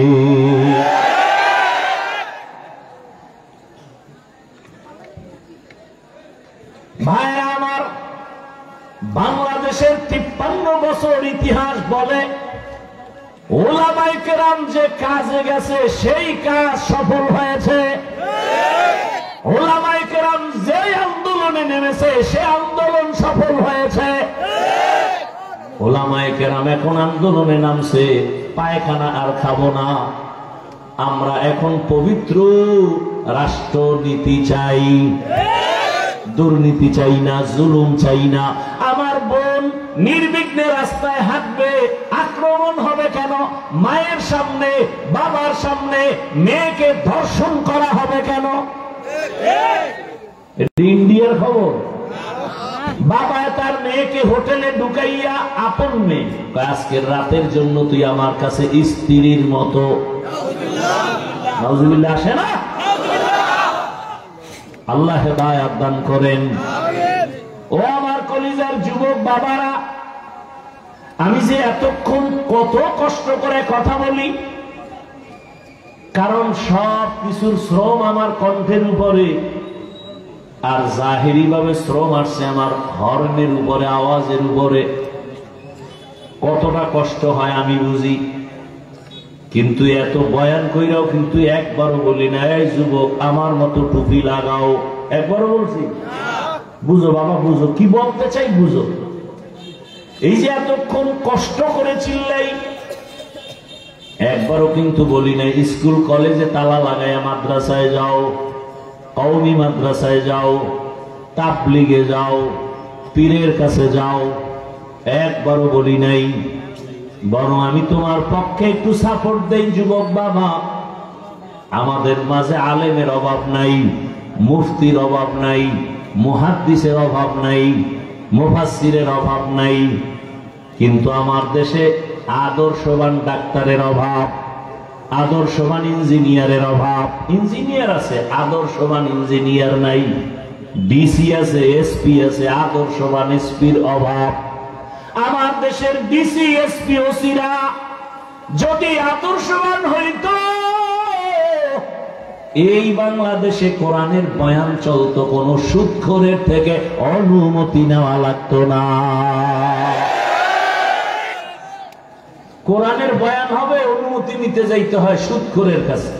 Speaker 1: ভাইরা আমার, বাংলাদেশের 53 বছর ইতিহাস বলে ওলামায়ে কেরাম যে কাজে গেছে সেই কাজ সফল হয়েছে। ওলামায়ে কেরাম যে আন্দোলনে নেমেছে সে আন্দোলন সফল হয়েছে। ওলামায়ে কেরাম এখন আন্দোলনে নামছে পায়খানা আর খাবো না, আমরা এখন পবিত্র রাষ্ট্রনীতি চাই, দুর্নীতি চাই না, জুলুম চাই না। আমার বোন নির্বিঘ্নে রাস্তায় হাঁটবে, আক্রমণ হবে কেন? মায়ের সামনে বাবার সামনে মেয়েকে ধর্ষণ করা হবে কেন? ইন্ডিয়ার খবর। বাবা তার মেয়েকে হোটেলে ঢুকাইয়া, আপন মেয়ে, আজকের রাতের জন্য তুই আমার কাছে স্ত্রীর মতো। নাউজুবিল্লাহ আসে না? আল্লাহ হেদায়েত দান করেন। ও আমার কলিজার যুবক বাবারা, আমি যে এতক্ষণ কত কষ্ট করে কথা বলি, কারণ সব কিছুর শ্রম আমার কণ্ঠের উপরে, আর জাহেরি ভাবে শ্রম আসছে আমার হর্নের উপরে, আওয়াজের উপরে। কতটা কষ্ট হয় আমি বুঝি, কিন্তু এত বয়ান কইরাও কিন্তু একবারও বলি না এই যুবক আমার মতো টুপি লাগাও। একবারও বলছি? বুঝো বাবা, বুঝো কি বলতে চাই, বুঝো। এই যে এতক্ষণ কষ্ট করে চিল্লাই, একবারও কিন্তু বলি না স্কুল কলেজে তালা লাগাইয়া মাদ্রাসায় যাও, কওমি মাদ্রাসায় যাও, তাবলিগে যাও, পীরের কাছে যাও, একবারও বলি নাই। বরং আমি তোমার পক্ষে একটু সাপোর্ট দেই যুবক বাবা। আমাদের মাঝে আলেমের অভাব নাই, মুফতির অভাব নাই, মুহাদ্দিসের অভাব নাই, মুফাসসিরের অভাব নাই, কিন্তু আমার দেশে আদর্শবান ডাক্তারের অভাব, আদর্শবান ইঞ্জিনিয়ারের অভাব। ইঞ্জিনিয়ার আছে, আদর্শবান ইঞ্জিনিয়ার নাই। ডিসি আছে, এসপি আছে, আদর্শবান এসপির অভাব। আমার দেশের ডিসি এসপি ওসিরা যদি আদর্শবান হইত, এই বাংলাদেশে কোরআনের বয়ান চলতো, কোন সুদখোরের থেকে অনুমতি নেওয়া লাগতো না। কোরআনের বয়ান হবে, অনুমতি নিতে যাইতে হয় সুদখোরের কাছে।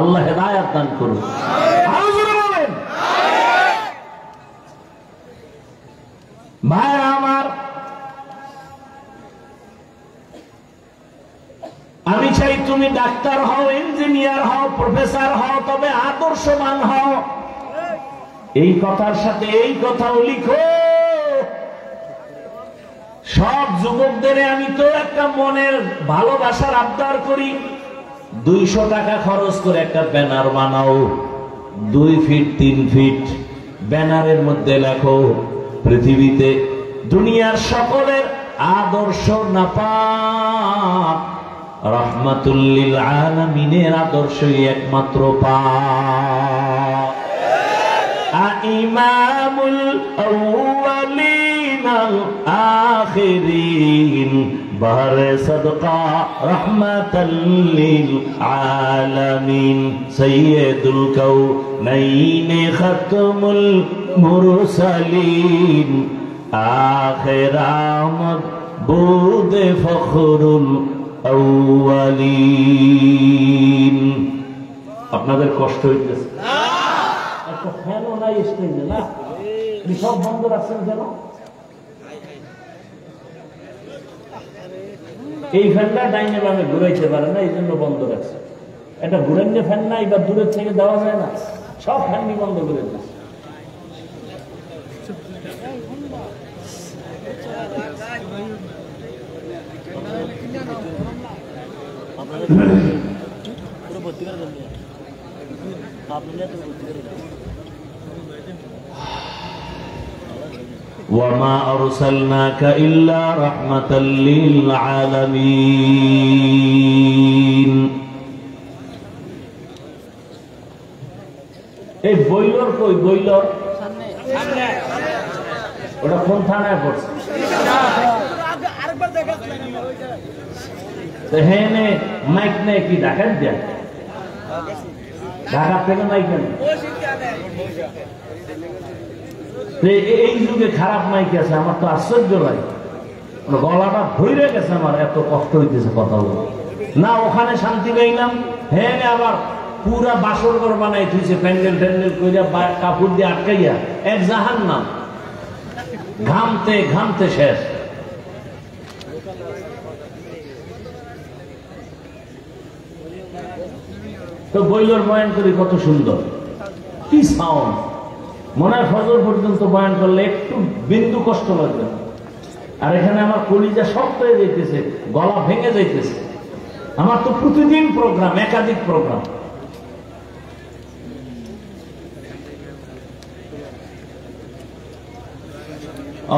Speaker 1: আল্লাহ হেদায়াত দান করুন। আরো জোরে বলেন। ভাইরা আমার, আমি চাই তুমি ডাক্তার হও, ইঞ্জিনিয়ার হও, প্রফেসর হও, তবে আদর্শবান হও। এই কথার সাথে এই কথাও লিখো। সব যুবকদের আমি তো একটা মনের ভালোবাসার আবদার করি, 200 টাকা খরচ করে একটা ব্যানার বানাও, 2 ফিট 3 ফিট। ব্যানারের মধ্যে লেখো, পৃথিবীতে দুনিয়ার সকলের আদর্শ নাপাক, রহমাতুল লিল আলামিনের আদর্শই একমাত্র পাক। ইমামুল আউয়ালিন আল আখিরিন বাহরে সাদকা রহমাতাল লিল আলামিন সাইয়্যিদুল কাউনাইন খাতমুল মুরসালিন আখির মাবুদ ফখরুল আউয়ালিন। আপনাদের কষ্ট হইতেছে? একটা ফ্যানও নাই স্টেজে, না? সব বন্ধ রাখছেন কেন? এই ফ্যানটা ডাইনে বামে ঘুরাইতে পারে না, এই জন্য বন্ধ রাখছে। একটা ঘুরাইলে ফ্যান না, এবার দূরের থেকে দেওয়া যায় না, সব ফ্যানই বন্ধ করে দিচ্ছে। وما أرسلناك إلا رحمة للعالمين। এই বইলর কই? বইলর ওটা কোন থানায় পড়ছে? হ্যাঁ, মাইক নেই কি ঢাকার দেয়া? ঢাকা থেকে মাইক নেই। এই যুগে খারাপ মাইক আছে, আমার তো আশ্চর্য লাগে। গলাটা ধরে গেছে, আমার এত কষ্ট হইতেছে কথা বলে। না ওখানে শান্তি পাইলাম, হ্যাঁ আবার পুরা বাসর ঘর বানাই থুইছে, প্যান্ডেল ট্যান্ডেল কইরা কাপড় দিয়ে আটকাইয়া, এক জাহান্নাম, ঘামতে ঘামতে শেষ। তো বইলর বয়ান করি কত সুন্দর, কি সাউন্ড! মনে হয় ফজর পর্যন্ত বয়ান করলে একটু বিন্দু কষ্ট লাগবে না। আর এখানে আমার কলিজা শক্ত হয়ে যাইতেছে, গলা ভেঙে যাইতেছে। আমার তো প্রতিদিন প্রোগ্রাম, একাধিক প্রোগ্রাম।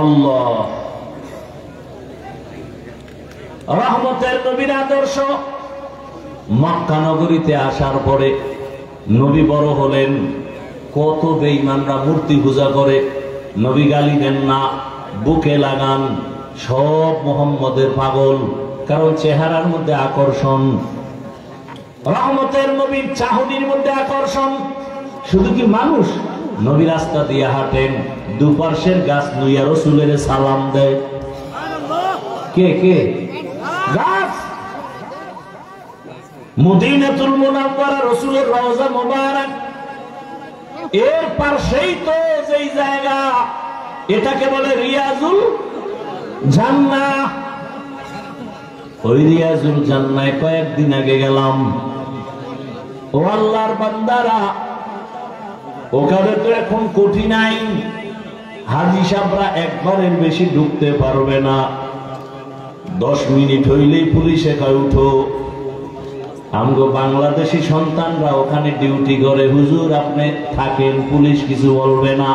Speaker 1: আল্লাহ রহমতের নবীর আদর্শ। মক্কা নগরীতে আসার পরে নবী বড় হলেন, কত বেঈমানরা মূর্তি পূজা করে। নবী গালি দেন না, বুকে লাগান, সব মোহাম্মদের পাগল, কারণ চেহারার মধ্যে আকর্ষণ। রহমতের নবীর চাহনির মধ্যে আকর্ষণ। শুধু কি মানুষ, নবী রাস্তা দিয়ে হাঁটেন, দুপার্শ্বের গাছ নুইয়া রাসূলের সালাম দেয়। কে কে? গাছ। মদিনাতুল মুনাওয়ারা রাসূলের রওজা মুবারক, এর পাশেই তো যেই জায়গা, এটাকে বলে রিয়াজুল জান্নাহ। ওই রিয়াজুল জান্নায় কয়েকদিন আগে গেলাম। ও আল্লাহর বান্দারা, ওখানে তো এখন কঠিন আইন, হাজি সাহেবরা একবারের বেশি ঢুকতে পারবে না। 10 মিনিট হইলেই পুলিশে কয় উঠো। আমগো বাংলাদেশি সন্তানরা ওখানে ডিউটি করে, হুজুর আপনি থাকেন, পুলিশ কিছু বলবে না।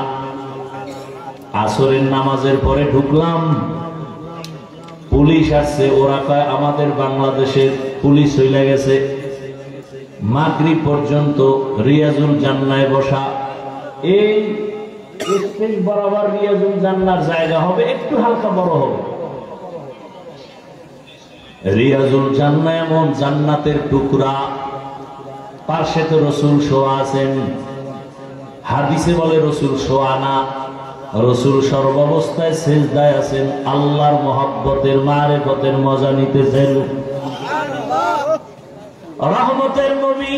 Speaker 1: আসরের নামাজের পরে ঢুকলাম, পুলিশ আসছে, ওরা কয় আমাদের বাংলাদেশের পুলিশ হইলে গেছে। মাগরিব পর্যন্ত রিয়াজুল জান্নায় বসা। এই স্টেজ বরাবর রিয়াজুল জান্নার জায়গা হবে, একটু হালকা বড় হবে। রিয়াজুল জান্নাহ এমন জান্নাতের টুকরা, পাশে তো রাসূল শোয়া আছেন। হাদিসে বলে রাসূল শোয়া না, রাসূল সর্বাবস্থায় সিজদায় আছেন, আল্লাহর মহব্বতের মারিফতের মজা নিতেছেন। রহমতের নবী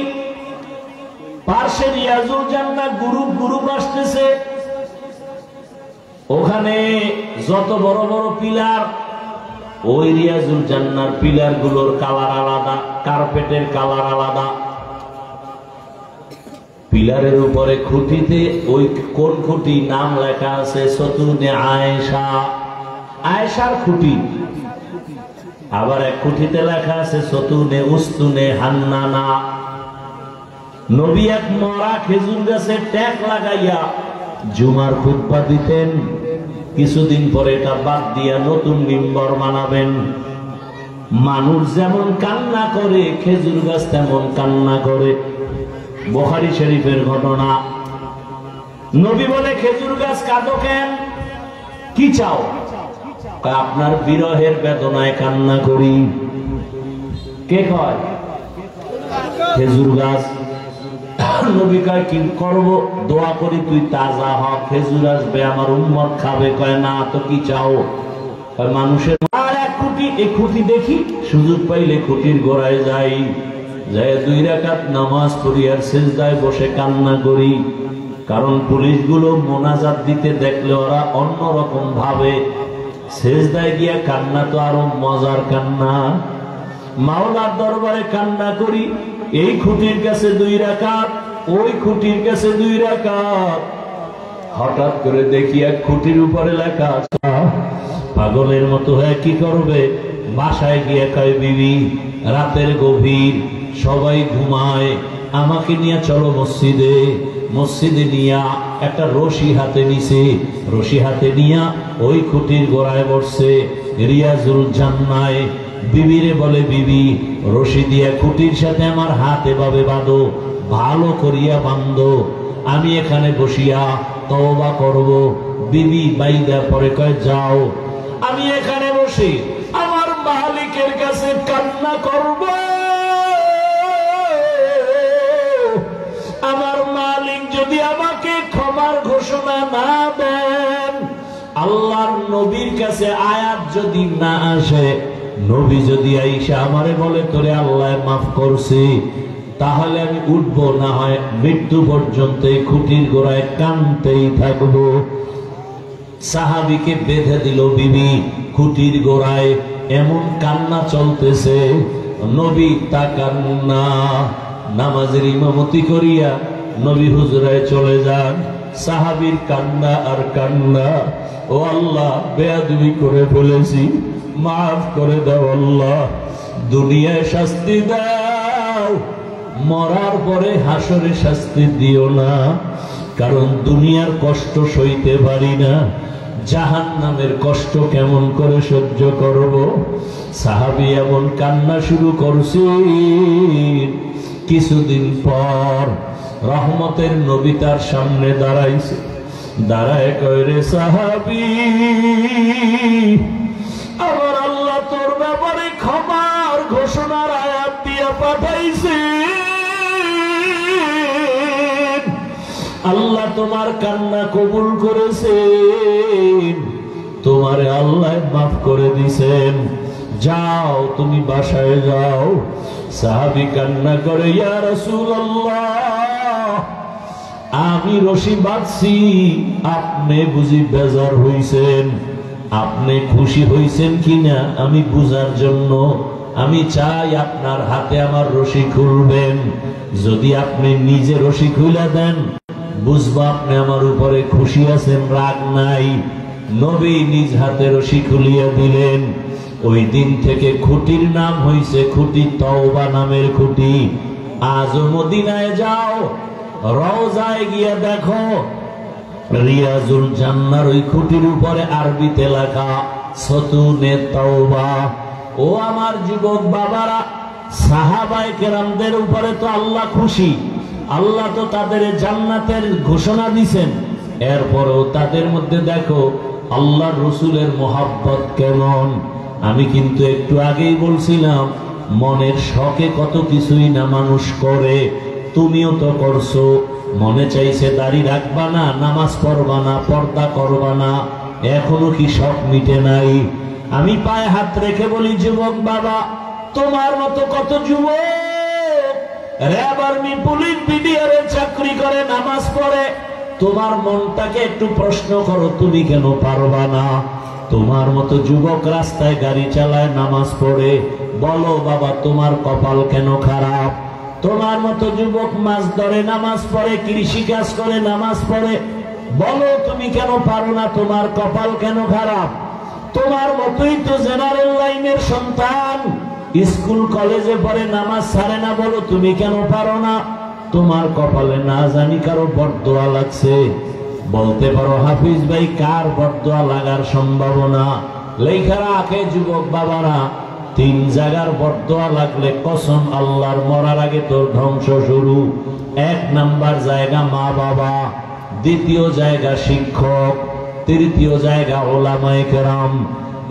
Speaker 1: পার্শ্বে রিয়াজুল জান্নাহ গ্রুপ আসতেছে, ওখানে যত বড় বড় পিলার, ওই রিয়াজুল জান্নাহর পিলার গুলোর কালার আলাদা, কার্পেটের কালার আলাদা। পিলারের উপরে খুঁটিতে ওই কোন খুঁটি নাম লেখা আছে সতুনে আয়েশা, আয়েশার খুঁটি। আবার এক খুঁটিতে লেখা আছে সতুনে উস্তুনে হান্নানা। নবী এক মরা খেজুর গাছে ট্যাক লাগাইয়া জুমার খুতবা দিতেন, কিছুদিন পরে এটা বাদ দিয়া নতুন মিম্বর বানাবেন। মানুষ যেমন কান্না করে খেজুর গাছ তেমন কান্না করে। বুখারী শরীফের ঘটনা। নবী বলে, খেজুর গাছ কাঁদো কেন, কি চাও? আপনার বিরহের বেদনায় কান্না করি। কে কয়? খেজুর গাছ। নবী কয়, কি করব? দোয়া করি তুই তাজা হ, খেজুর আসবে, আমার উম্মত খাবে। কয়, না তো কি চাও? মানুষের আর এক খুঁটি, এই খুঁটি দেখি, সুযোগ পাইলে খুঁটির গোড়ায় যাই, যায় 2 রাকাত নামাজ পড়ি আর সিজদায় বসে কান্না করি। কারণ পুলিশগুলো মোনাজাত দিতে দেখলে ওরা অন্যরকম ভাবে, সিজদায় গিয়া কান্না তো আরো মজার কান্না। মাওলার দরবারে কান্না করি, এই খুঁটির কাছে 2 রাকাত, ওই খুঁটির কাছে 2 রাকাত। হঠাৎ করে দেখি এক খুঁটির উপরে লেখা আছে। পাগলের মতো হয়ে কি করবে? বাসায় গিয়ে কয়, বিবি রাতের গভীর, সবাই ঘুমায়, আমাকে নিয়ে চলো মসজিদে। মসজিদে নিয়া একটা রশি হাতে নিছে, রশি হাতে নিয়া ওই খুঁটির গোড়ায় বসছে রিয়াজুল জান্নাহ। বিবিরে বলে, বিবি রশি দিয়া খুঁটির সাথে আমার হাত এভাবে বাঁধো, ভালো করিয়া বাঁধো, আমি এখানে বসিয়া তওবা করব। বিবি বাইদা পরে কয়, যাও, আমি এখানে বসে আমার মালিকের কাছে কান্না করব। আমার মালিক যদি আমাকে ক্ষমার ঘোষণা না দেন, আল্লাহর নবীর কাছে আয়াত যদি না আসে, নবী যদি আইসা আমারে বলে তোরে আল্লাহ মাফ করছি, তাহলে আমি উঠবো, না হয় মৃত্যু পর্যন্ত খুঁটির গোড়ায় কানতেই থাকবো। সাহাবীকে বেঁধে দিল বিবি খুঁটির গোড়ায়, এমন কান্না চলতেছে। নবী তাকান না, নামাজের ইমামতি করিয়া নবী হুজরায় চলে যান। সাহাবীর কান্না আর কান্না। ও আল্লাহ, বেয়াদবি করে ফেলেছি, মাফ করে দাও আল্লাহ, দুনিয়ায় শাস্তি দাও, মরার পরে হাসরে শাস্তি দিও না, কারণ দুনিয়ার কষ্ট সইতে পারি না, জাহান্নামের কষ্ট কেমন করে সহ্য করব। সাহাবী এমন কান্না শুরু করছে। কিছুদিন পর রহমতের নবী তার সামনে দাঁড়াইছে, দাঁড়ায় কয়, রে সাহাবী, আমার আল্লাহ তোর ব্যাপারে ক্ষমার ঘোষণার আয়াত দিয়া পাঠাইছে। আল্লাহ তোমার কান্না কবুল করেছেন, তোমারে আল্লাহ মাফ করে দিছেন, যাও তুমি বাসায় যাও। সাহাবী কান্না করে, ইয়া রাসূলুল্লাহ, আমি রশি বাঁধছি, আপনি বুঝি বেজার হইছেন, আপনি খুশি হইছেন কিনা আমি বুঝার জন্য আমি চাই আপনার হাতে আমার রশি খুলবেন। যদি আপনি নিজে রশি খুলে দেন, বুঝবো আপনি আমার উপরে খুশি আছেন, রাগ নাই। নবী নিজ হাতে রশি খুলিয়া দিলেন। ওই দিন থেকে খুঁটির নাম হইছে খুঁটি তওবা নামের খুঁটি। আজও মদিনায় যাও, রওজায় গিয়া দেখো, রিয়াজুল জান্নাহর ওই খুঁটির উপরে আরবিতে লেখা সতুনে তওবা। ও আমার যুবক বাবারা, সাহাবায়ে কেরামদের উপরে তো আল্লাহ খুশি, আল্লাহ তো তাদের জান্নাতের ঘোষণা দিছেন, এরপরেও তাদের মধ্যে দেখো আল্লাহর রসুলের মহাব্বত কেমন। আমি কিন্তু একটু আগেই বলছিলাম, মনের শখে কত কিছুই না মানুষ করে, তুমিও তো করছো। মনে চাইছে দাড়ি রাখবা না, নামাজ পড়বা না, পর্দা করবা না, এখনো কি শখ মিটে নাই? আমি পায়ে হাত রেখে বলি, যুবক বাবা, তোমার মতো কত যুবক র্যাব আর্মি পুলিশ বিডিআর এর চাকরি করে, নামাজ পড়ে। তোমার মনটাকে একটু প্রশ্ন করো, তুমি কেন পারবা না? তোমার মতো যুবক রাস্তায় গাড়ি চালায়, নামাজ পড়ে, বলো বাবা তোমার কপাল কেন খারাপ? তোমার মতো যুবক মাছ ধরে, নামাজ পড়ে, কৃষি কাজ করে, নামাজ পড়ে, বলো তুমি কেন পারো না? তোমার কপাল কেন খারাপ? তোমার মতোই তো জেনারেল লাইনের সন্তান, স্কুল কলেজে পড়ে, নামাজ ছাড়ে না, বলো তুমি কেন পারো না? তোমার কপালে না জানি কারো বরদোয়া লাগছে। বলতে পারো হাফিজ ভাই কার বরদোয়া লাগার সম্ভাবনা? লেখা রাখে যুবক বাবারা, 3 জায়গার বরদোয়া লাগলে কসম আল্লাহর, মরার আগে তোর ধ্বংস শুরু। 1 নাম্বার জায়গা মা বাবা, 2য় জায়গা শিক্ষক, 3য় জায়গা ওলামায়ে কেরাম।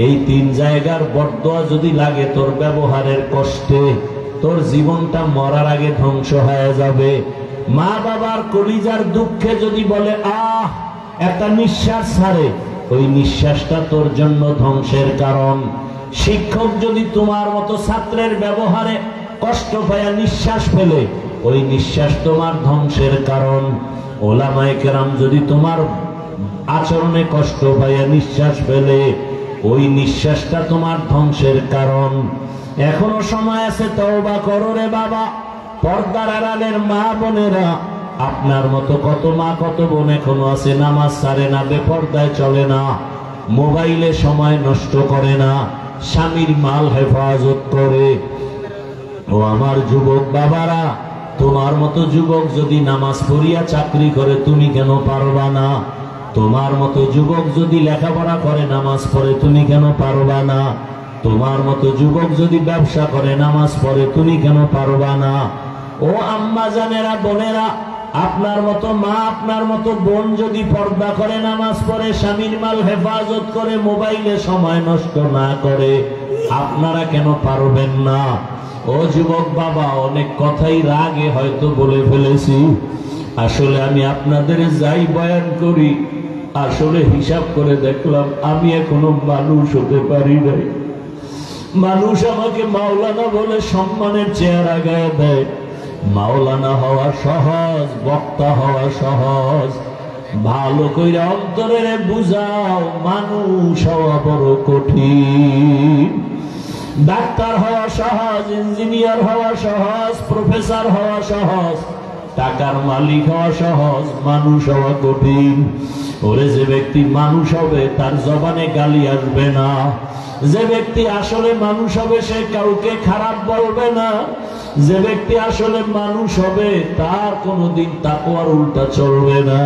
Speaker 1: এই 3 জায়গার বরদোয়া যদি লাগে তোর ব্যবহারের কষ্টে, তোর জীবনটা মরার আগে ধ্বংস হয়ে যাবে। মা বাবার কলিজার দুঃখে যদি বলে আহ, একটা নিঃশ্বাস ছাড়ে, ওই নিঃশ্বাসটা তোর জন্য ধ্বংসের কারণ। শিক্ষক যদি তোমার মতো ছাত্রের ব্যবহারে কষ্ট পায়া নিঃশ্বাস ফেলে, ওই নিঃশ্বাস তোমার ধ্বংসের কারণ। ওলামায়ে কেরাম যদি তোমার আচরণে কষ্ট পায়া নিঃশ্বাস ফেলে, ওই নিঃশ্বাসটা তোমার ধ্বংসের কারণ। এখনো সময় আছে, তওবা করো রে বাবা। পর্দার আড়ালের মা বোনেরা, আপনার মতো কত মা কত বোন এখনো আছে, নামাজ ছাড়ে না, বেপর্দায় চলে না, মোবাইলে সময় নষ্ট করে না, স্বামীর মাল হেফাজত করে। ও আমার যুবক বাবারা, তোমার মতো যুবক যদি নামাজ পড়িয়া চাকরি করে, তুমি কেন পারবা না? তোমার মতো যুবক যদি লেখাপড়া করে, নামাজ পড়ে, তুমি কেন পারবা না? তোমার মতো যুবক যদি ব্যবসা করে, নামাজ পড়ে, তুমি কেন পারবা না? ও আম্মা জানেরা, বোনেরা, আপনার মতো মা, আপনার মতো বোন যদি পর্দা করে, নামাজ পড়ে, স্বামীর মাল হেফাজত করে, মোবাইলে সময় নষ্ট না করে, আপনারা কেন পারবেন না? ও যুবক বাবা, অনেক কথাই রাগে হয়তো বলে ফেলেছি। আসলে আমি আপনাদের যাই বয়ান করি, আসলে হিসাব করে দেখলাম আমি এখনো মানুষ হতে পারি নাই। মানুষ আমাকে মাওলানা বলে সম্মানের চেহারা গায়ে দেয়। মাওলানা হওয়া সহজ, বক্তা হওয়া সহজ, ভালো কইরা অন্তরে বুঝাও, মানুষ হওয়া বড় কঠিন। ডাক্তার হওয়া সহজ, ইঞ্জিনিয়ার হওয়া সহজ, প্রফেসর হওয়া সহজ, টাকার মালিক হওয়া সহজ, মানুষ হওয়া কঠিন। ওরে যে ব্যক্তি মানুষ হবে তার জবানে গালি আসবে না। যে ব্যক্তি আসলে মানুষ হবে সে কাউকে খারাপ বলবে না। যে ব্যক্তি আসলে মানুষ হবে তার কোনোদিন তাকওয়ার উল্টা চলবে না।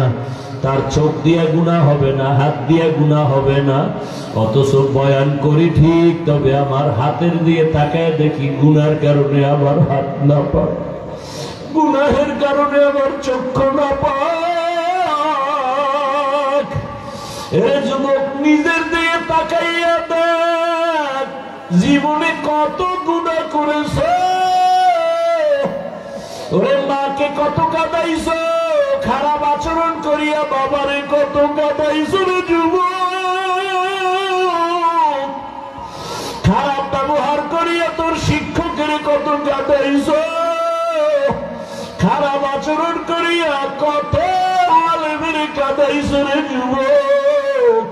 Speaker 1: তার চোখ দিয়ে গুনাহ হবে না, হাত দিয়ে গুনাহ হবে না। অথচ বয়ান করি ঠিক, তবে আমার হাতের দিয়ে তাকায় দেখি গুনার কারণে আমার হাত না পায়, গুনাহের কারণে আমার চক্ষু না পাক। এ যুবক, নিজের দিকে তাকাইয়া দেখ, জীবনে কত গুনাহ করেছ। ওরে মাকে কত কাঁদাইছ, খারাপ আচরণ করিয়া বাবারে কত কাঁদাইছ রে যুবক। খারাপ ব্যবহার করিয়া তোর শিক্ষকের কত কাঁদাইছ। খারাপ আচরণ করিয়া কত আলেমের কাঁদাইছ রে যুবক।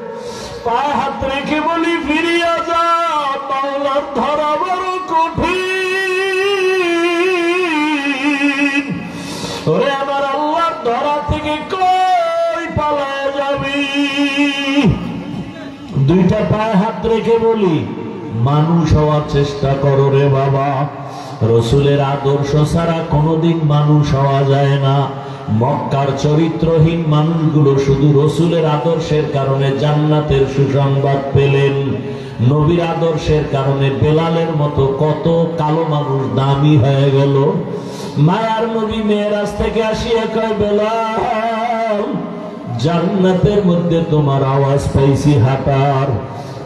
Speaker 1: পায়ে হাত রেখে বলি ফিরিয়া যা, মাওলার ধরা বড় কঠিন। ওরে আমার আল্লাহর ধরা থেকে কই পালায় যাবি? দুইটা পায়ে হাত রেখে বলি, মানুষ হওয়ার চেষ্টা করো রে বাবা। রসুলের আদর্শ ছাড়া কোনোদিন মানুষ হওয়া যায় না। মক্কার চরিত্রহীন মানুষগুলো শুধু রসুলের আদর্শের কারণে জান্নাতের সুসংবাদ পেলেন। নবীর আদর্শের কারণে বেলালের মতো কত কালো মানুষ দামি হয়ে গেল। মায়ার নবী মেরাজ থেকে আসিয়া কয়, বেলাল, জান্নাতের মধ্যে তোমার আওয়াজ পাইছি হাঁটার,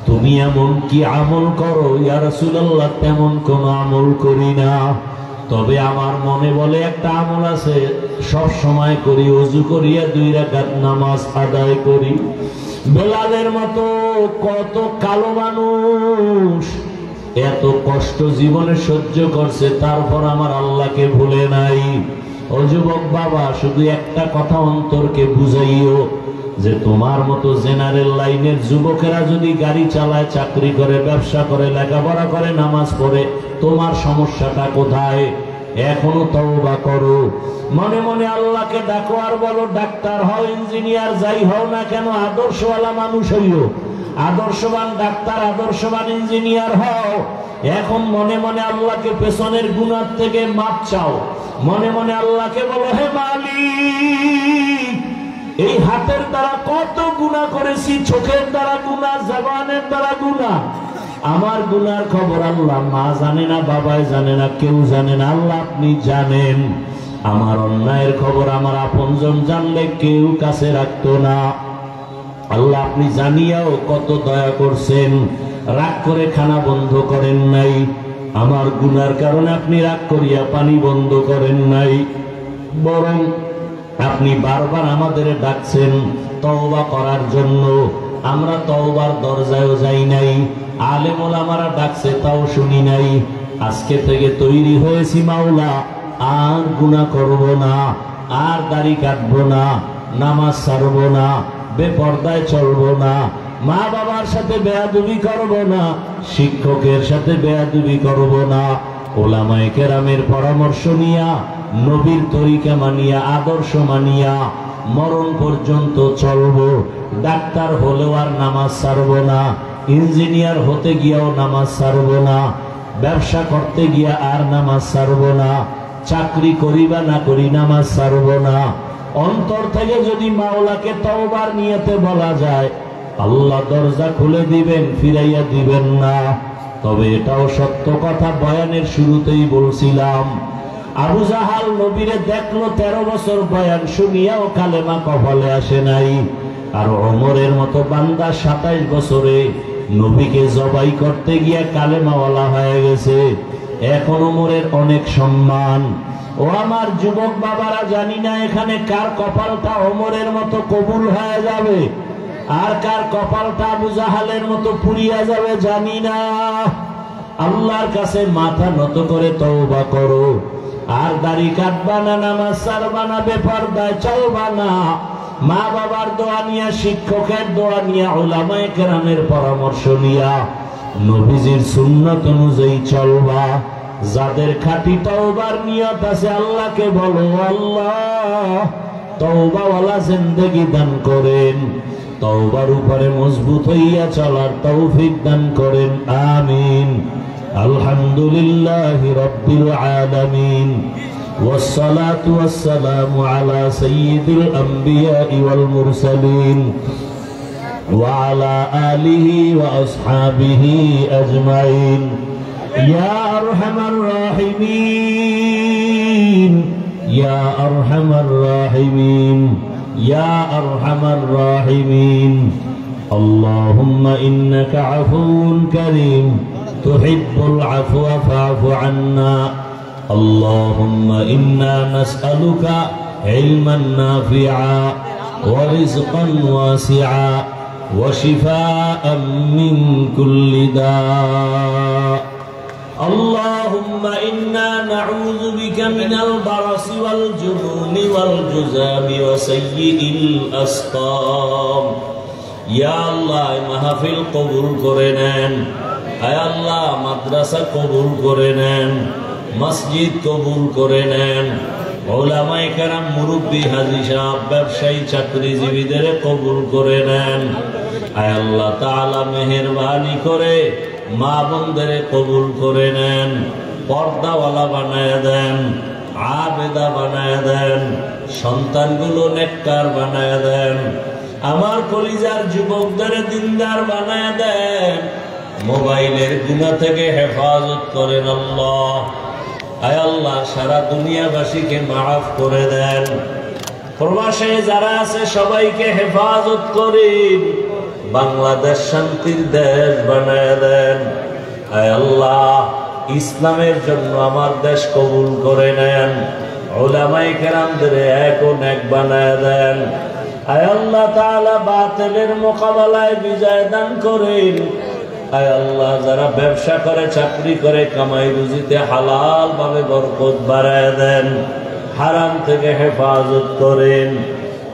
Speaker 1: তুমি এমন কি আমল করো? ইয়া রাসূলুল্লাহ, তেমন কোন আমল করি না, তবে আমার মনে বলে একটা আমল আছে, সব সময় করি, ওযু করিয়া 2 রাকাত নামাজ আদায় করি। বেলালের মতো কত কালো মানুষ এত কষ্ট জীবনে সহ্য করছে, তারপর আমার আল্লাহকে ভুলে নাই। ও যুবক বাবা, শুধু একটা কথা অন্তরকে বুঝাইও যে তোমার মতো জেনারেল লাইনের যুবকেরা যদি গাড়ি চালায়, চাকরি করে, ব্যবসা করে, লেখাপড়া করে, নামাজ পড়ে, তোমার সমস্যাটা কোথায়? এখনো তওবা করো, মনে মনে আল্লাহকে ডাকো, আর বলো ডাক্তার হও, ইঞ্জিনিয়ার যাই হও না কেন, আদর্শওয়ালা মানুষ হইও, আদর্শবান ডাক্তার, আদর্শবান ইঞ্জিনিয়ার হও। এখন মনে মনে আল্লাহকে পেছনের গুনাহ থেকে মাপ চাও, মনে মনে আল্লাহকে বলো, হে মালিক, এই হাতের দ্বারা কত গুনাহ করেছি, চোখের দ্বারা গুনাহ, জবানের দ্বারা গুনাহ, আমার গুনার খবর আল্লাহ মা জানে না, বাবাই জানে না, কেউ জানে না, আল্লাহ আপনি জানেন। আমার অন্যায়ের খবর আমার আপনজন জানলে কেউ কাছে রাখতো না। আল্লাহ আপনি জানিয়াও কত দয়া করছেন, রাগ করে খানা বন্ধ করেন নাই, আমার গুনার কারণে আপনি রাগ করিয়া পানি বন্ধ করেন নাই, বরং আপনি বারবার আমাদের ডাকছেন তওবা করার জন্য। আমরা তওবার দরজায়ও যাই নাই, আলেম ওলামারা ডাকছে তাও শুনি নাই। আজকে থেকে তৈরি হয়েছি মাওলা, আর গুনাহ করব না, আর দাড়ি কাটবো না, নামাজ ছাড়বো না, বেপরদায় চলবো না, মা বাবার সাথে বেয়াদবি করব না, শিক্ষকের সাথে বেয়াদবি করব না, ওলামায়ে কেরামের পরামর্শ নিয়া, নবীর তরিকা মানিয়া, আদর্শ মানিয়া মরণ পর্যন্ত চলবো। ডাক্তার হলেও আর নামাজ ছাড়বো না, ইঞ্জিনিয়ার হতে গিয়াও নামাজ ছাড়বো না, ব্যবসা করতে গিয়া আর নামাজ ছাড়বো না, চাকরি করি বা না করি নামাজ ছাড়বো না। অন্তর থেকে যদি মাওলাকে তওবার নিয়তে বলা যায়, আল্লাহ দরজা খুলে দিবেন, ফিরাইয়া দিবেন না। তবে এটাও সত্য কথা, বয়ানের শুরুতেই বলছিলাম, আবু জাহাল নবীরে দেখলো 13 বছর বয়ান শুনিয়াও কালেমা কপালে আসে নাই। আর ওমরের মতো বান্দা 27 বছরে নবীকে জবাই করতে গিয়া কালেমাওয়ালা হয়ে গেছে। এখন ওমরের অনেক সম্মান। ও আমার যুবক বাবারা, জানি না এখানে কার কপালটা ওমরের মতো কবুল হয়ে যাবে, আর কার কপালটা আবু জাহালের মতো পুড়িয়া যাবে জানি না। আল্লাহর কাছে মাথা নত করে তওবা করো, আর দাড়ি কাটবা না, নামাজ ছাড়বা না, বেপরদায় চলবা না, মা বাবার দোয়া নিয়া, শিক্ষকের দোয়া নিয়া, উলামায়ে কেরামের পরামর্শ নিয়া নবীজির সুন্নাত অনুযায়ী চলবা। যাদের খাঁটি তওবার নিয়ত আছে, আল্লাহকে বলো, আল্লাহ তওবাওয়ালা জিন্দেগি দান করেন, তওবার উপরে মজবুত হইয়া চলার তৌফিক দান করেন, আমিন। আলহামদুলিল্লাহি রাব্বিল আলামিন, والصلاة والسلام على سيد الأنبياء والمرسلين وعلى آله وأصحابه أجمعين يا أرحم الراحمين يا أرحم الراحمين يا أرحم الراحمين اللهم إنك عفو كريم تحب العفو فاعف عنا اللهم إنا نسألك علما نافعا ورزقا واسعا وشفاء من كل داء اللهم إنا نعوذ بك من البرص والجنون والجذام وسيء الأسقام يا الله محفل قبول করেন আয় আল্লাহ মাদ্রাসা কবুল করে নেন মসজিদ কবুল করে নেন উলামায়ে কেরাম মুরব্বি হাজী সাহেব ব্যবসায়ী চাকরিজীবীদের কবুল করে নেন আয় আল্লাহ তাআলা মেহেরবানি করে মা বোনদের কবুল করে নেন পর্দাওয়ালা বানায় দেন আবেদা বানায় দেন সন্তানগুলো নেককার বানায় দেন আমার কলিজার যুবকদের দিনদার বানায় দেন মোবাইলের গুনাহ থেকে হেফাজত করেন আল্লাহ আয় আল্লাহ সারা দুনিয়াবাসীকে মাফ করে দেন প্রবাসে যারা আছে সবাইকে হেফাজত করেন বাংলাদেশ শান্তির দেশ বানায় দেন আয় আল্লাহ ইসলামের জন্য আমার দেশ কবুল করে নেন উলামায়ে কেরামদের এক ও নেক বানায় দেন আয় আল্লাহ তাআলা বাতিলের মোকাবেলায় বিজয় দান করেন আয় আল্লাহ যারা ব্যবসা করে চাকরি করে কামাই রুজিতে হালাল ভাবে বরকত বাড়ায় দেন, হারাম থেকে হেফাজত করেন।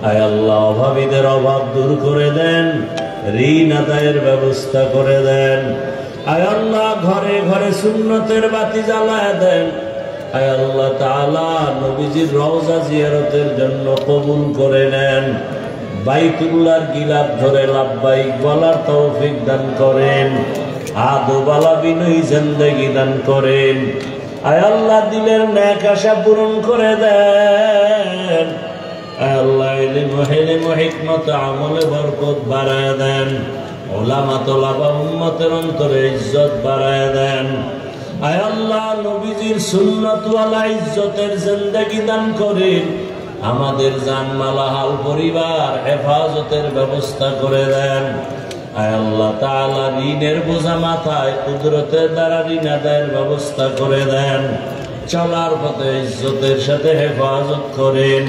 Speaker 1: আয় আল্লাহ অভাবীদের অভাব দূর করে দেন, ঋণ আদায়ের ব্যবস্থা করে দেন। আয় আল্লাহ ঘরে ঘরে সুন্নতের বাতি জ্বালায় দেন। আয় আল্লাহ তাআলা নবীজির রওজা জিয়ারতের জন্য কবুল করে নেন। বাইতুল্লাহর গিলাফ ধরে লাব্বাইক বলার তৌফিক দান করেন। আদবালা বিনয়ী জিন্দেগি দান করেন। আয় আল্লাহ দিলের নেক আশা পূরণ করে দেন। আয় আল্লাহ ইলম হিলম হিকমত আমলে বরকত বাড়ায় দেন। উলামা তোলাবা উম্মতের অন্তরে ইজ্জত বাড়ায় দেন। আয় আল্লাহ নবীজির সুন্নাত ওয়ালা ইজ্জতের জিন্দেগি দান করেন। আমাদের জানমালাহাল পরিবার হেফাজতের ব্যবস্থা করে দেন। আয় আল্লাহ তাআলা ঋণের বোঝা মাথায় কুদরতের দ্বারা ঋণ আদায়ের ব্যবস্থা করে দেন। চলার পথে ইজ্জতের সাথে হেফাজত করেন।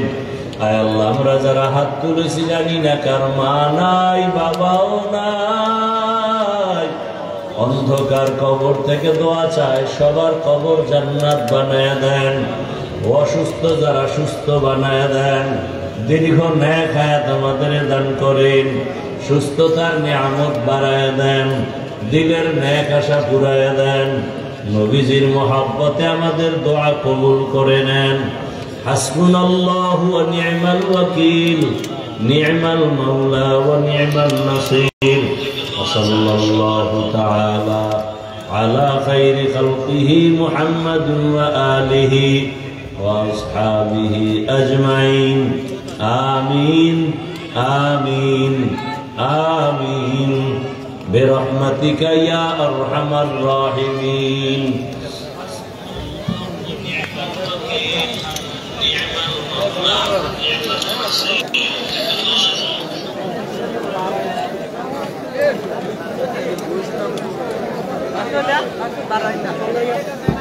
Speaker 1: আয় আল্লাহ আমরা যারা হাত তুলেছি জানি না কার মা নাই বাবাও নাই, অন্ধকার কবর থেকে দোয়া চায় সবার কবর জান্নাত বানায় দেন। অসুস্থ যারা সুস্থ বানায় দেন। দীর্ঘ নেক হায়াত আমাদের দান করেন। সুস্থতার নিয়ামত বাড়ায় দেন। দিলের নেক আশা পুরায় দেন। নবীজির মহব্বতে আমাদের দোয়া কবুল করে নেন। হাসবুনাল্লাহু ওয়া নি'মাল ওয়াকিল, নি'মাল মাওলা ওয়া নি'মান নাসির। ওয়া সাল্লাল্লাহু তাআলা আলা খাইরি খালকিহি মুহাম্মাদিন ওয়া আলিহি ওয়া আসহাবিহি আজমাইন। আমিন আমিন আমিন বিরহমাতিকা ইয়া আরহামার রাহিমিন।
Speaker 4: Ada, ada,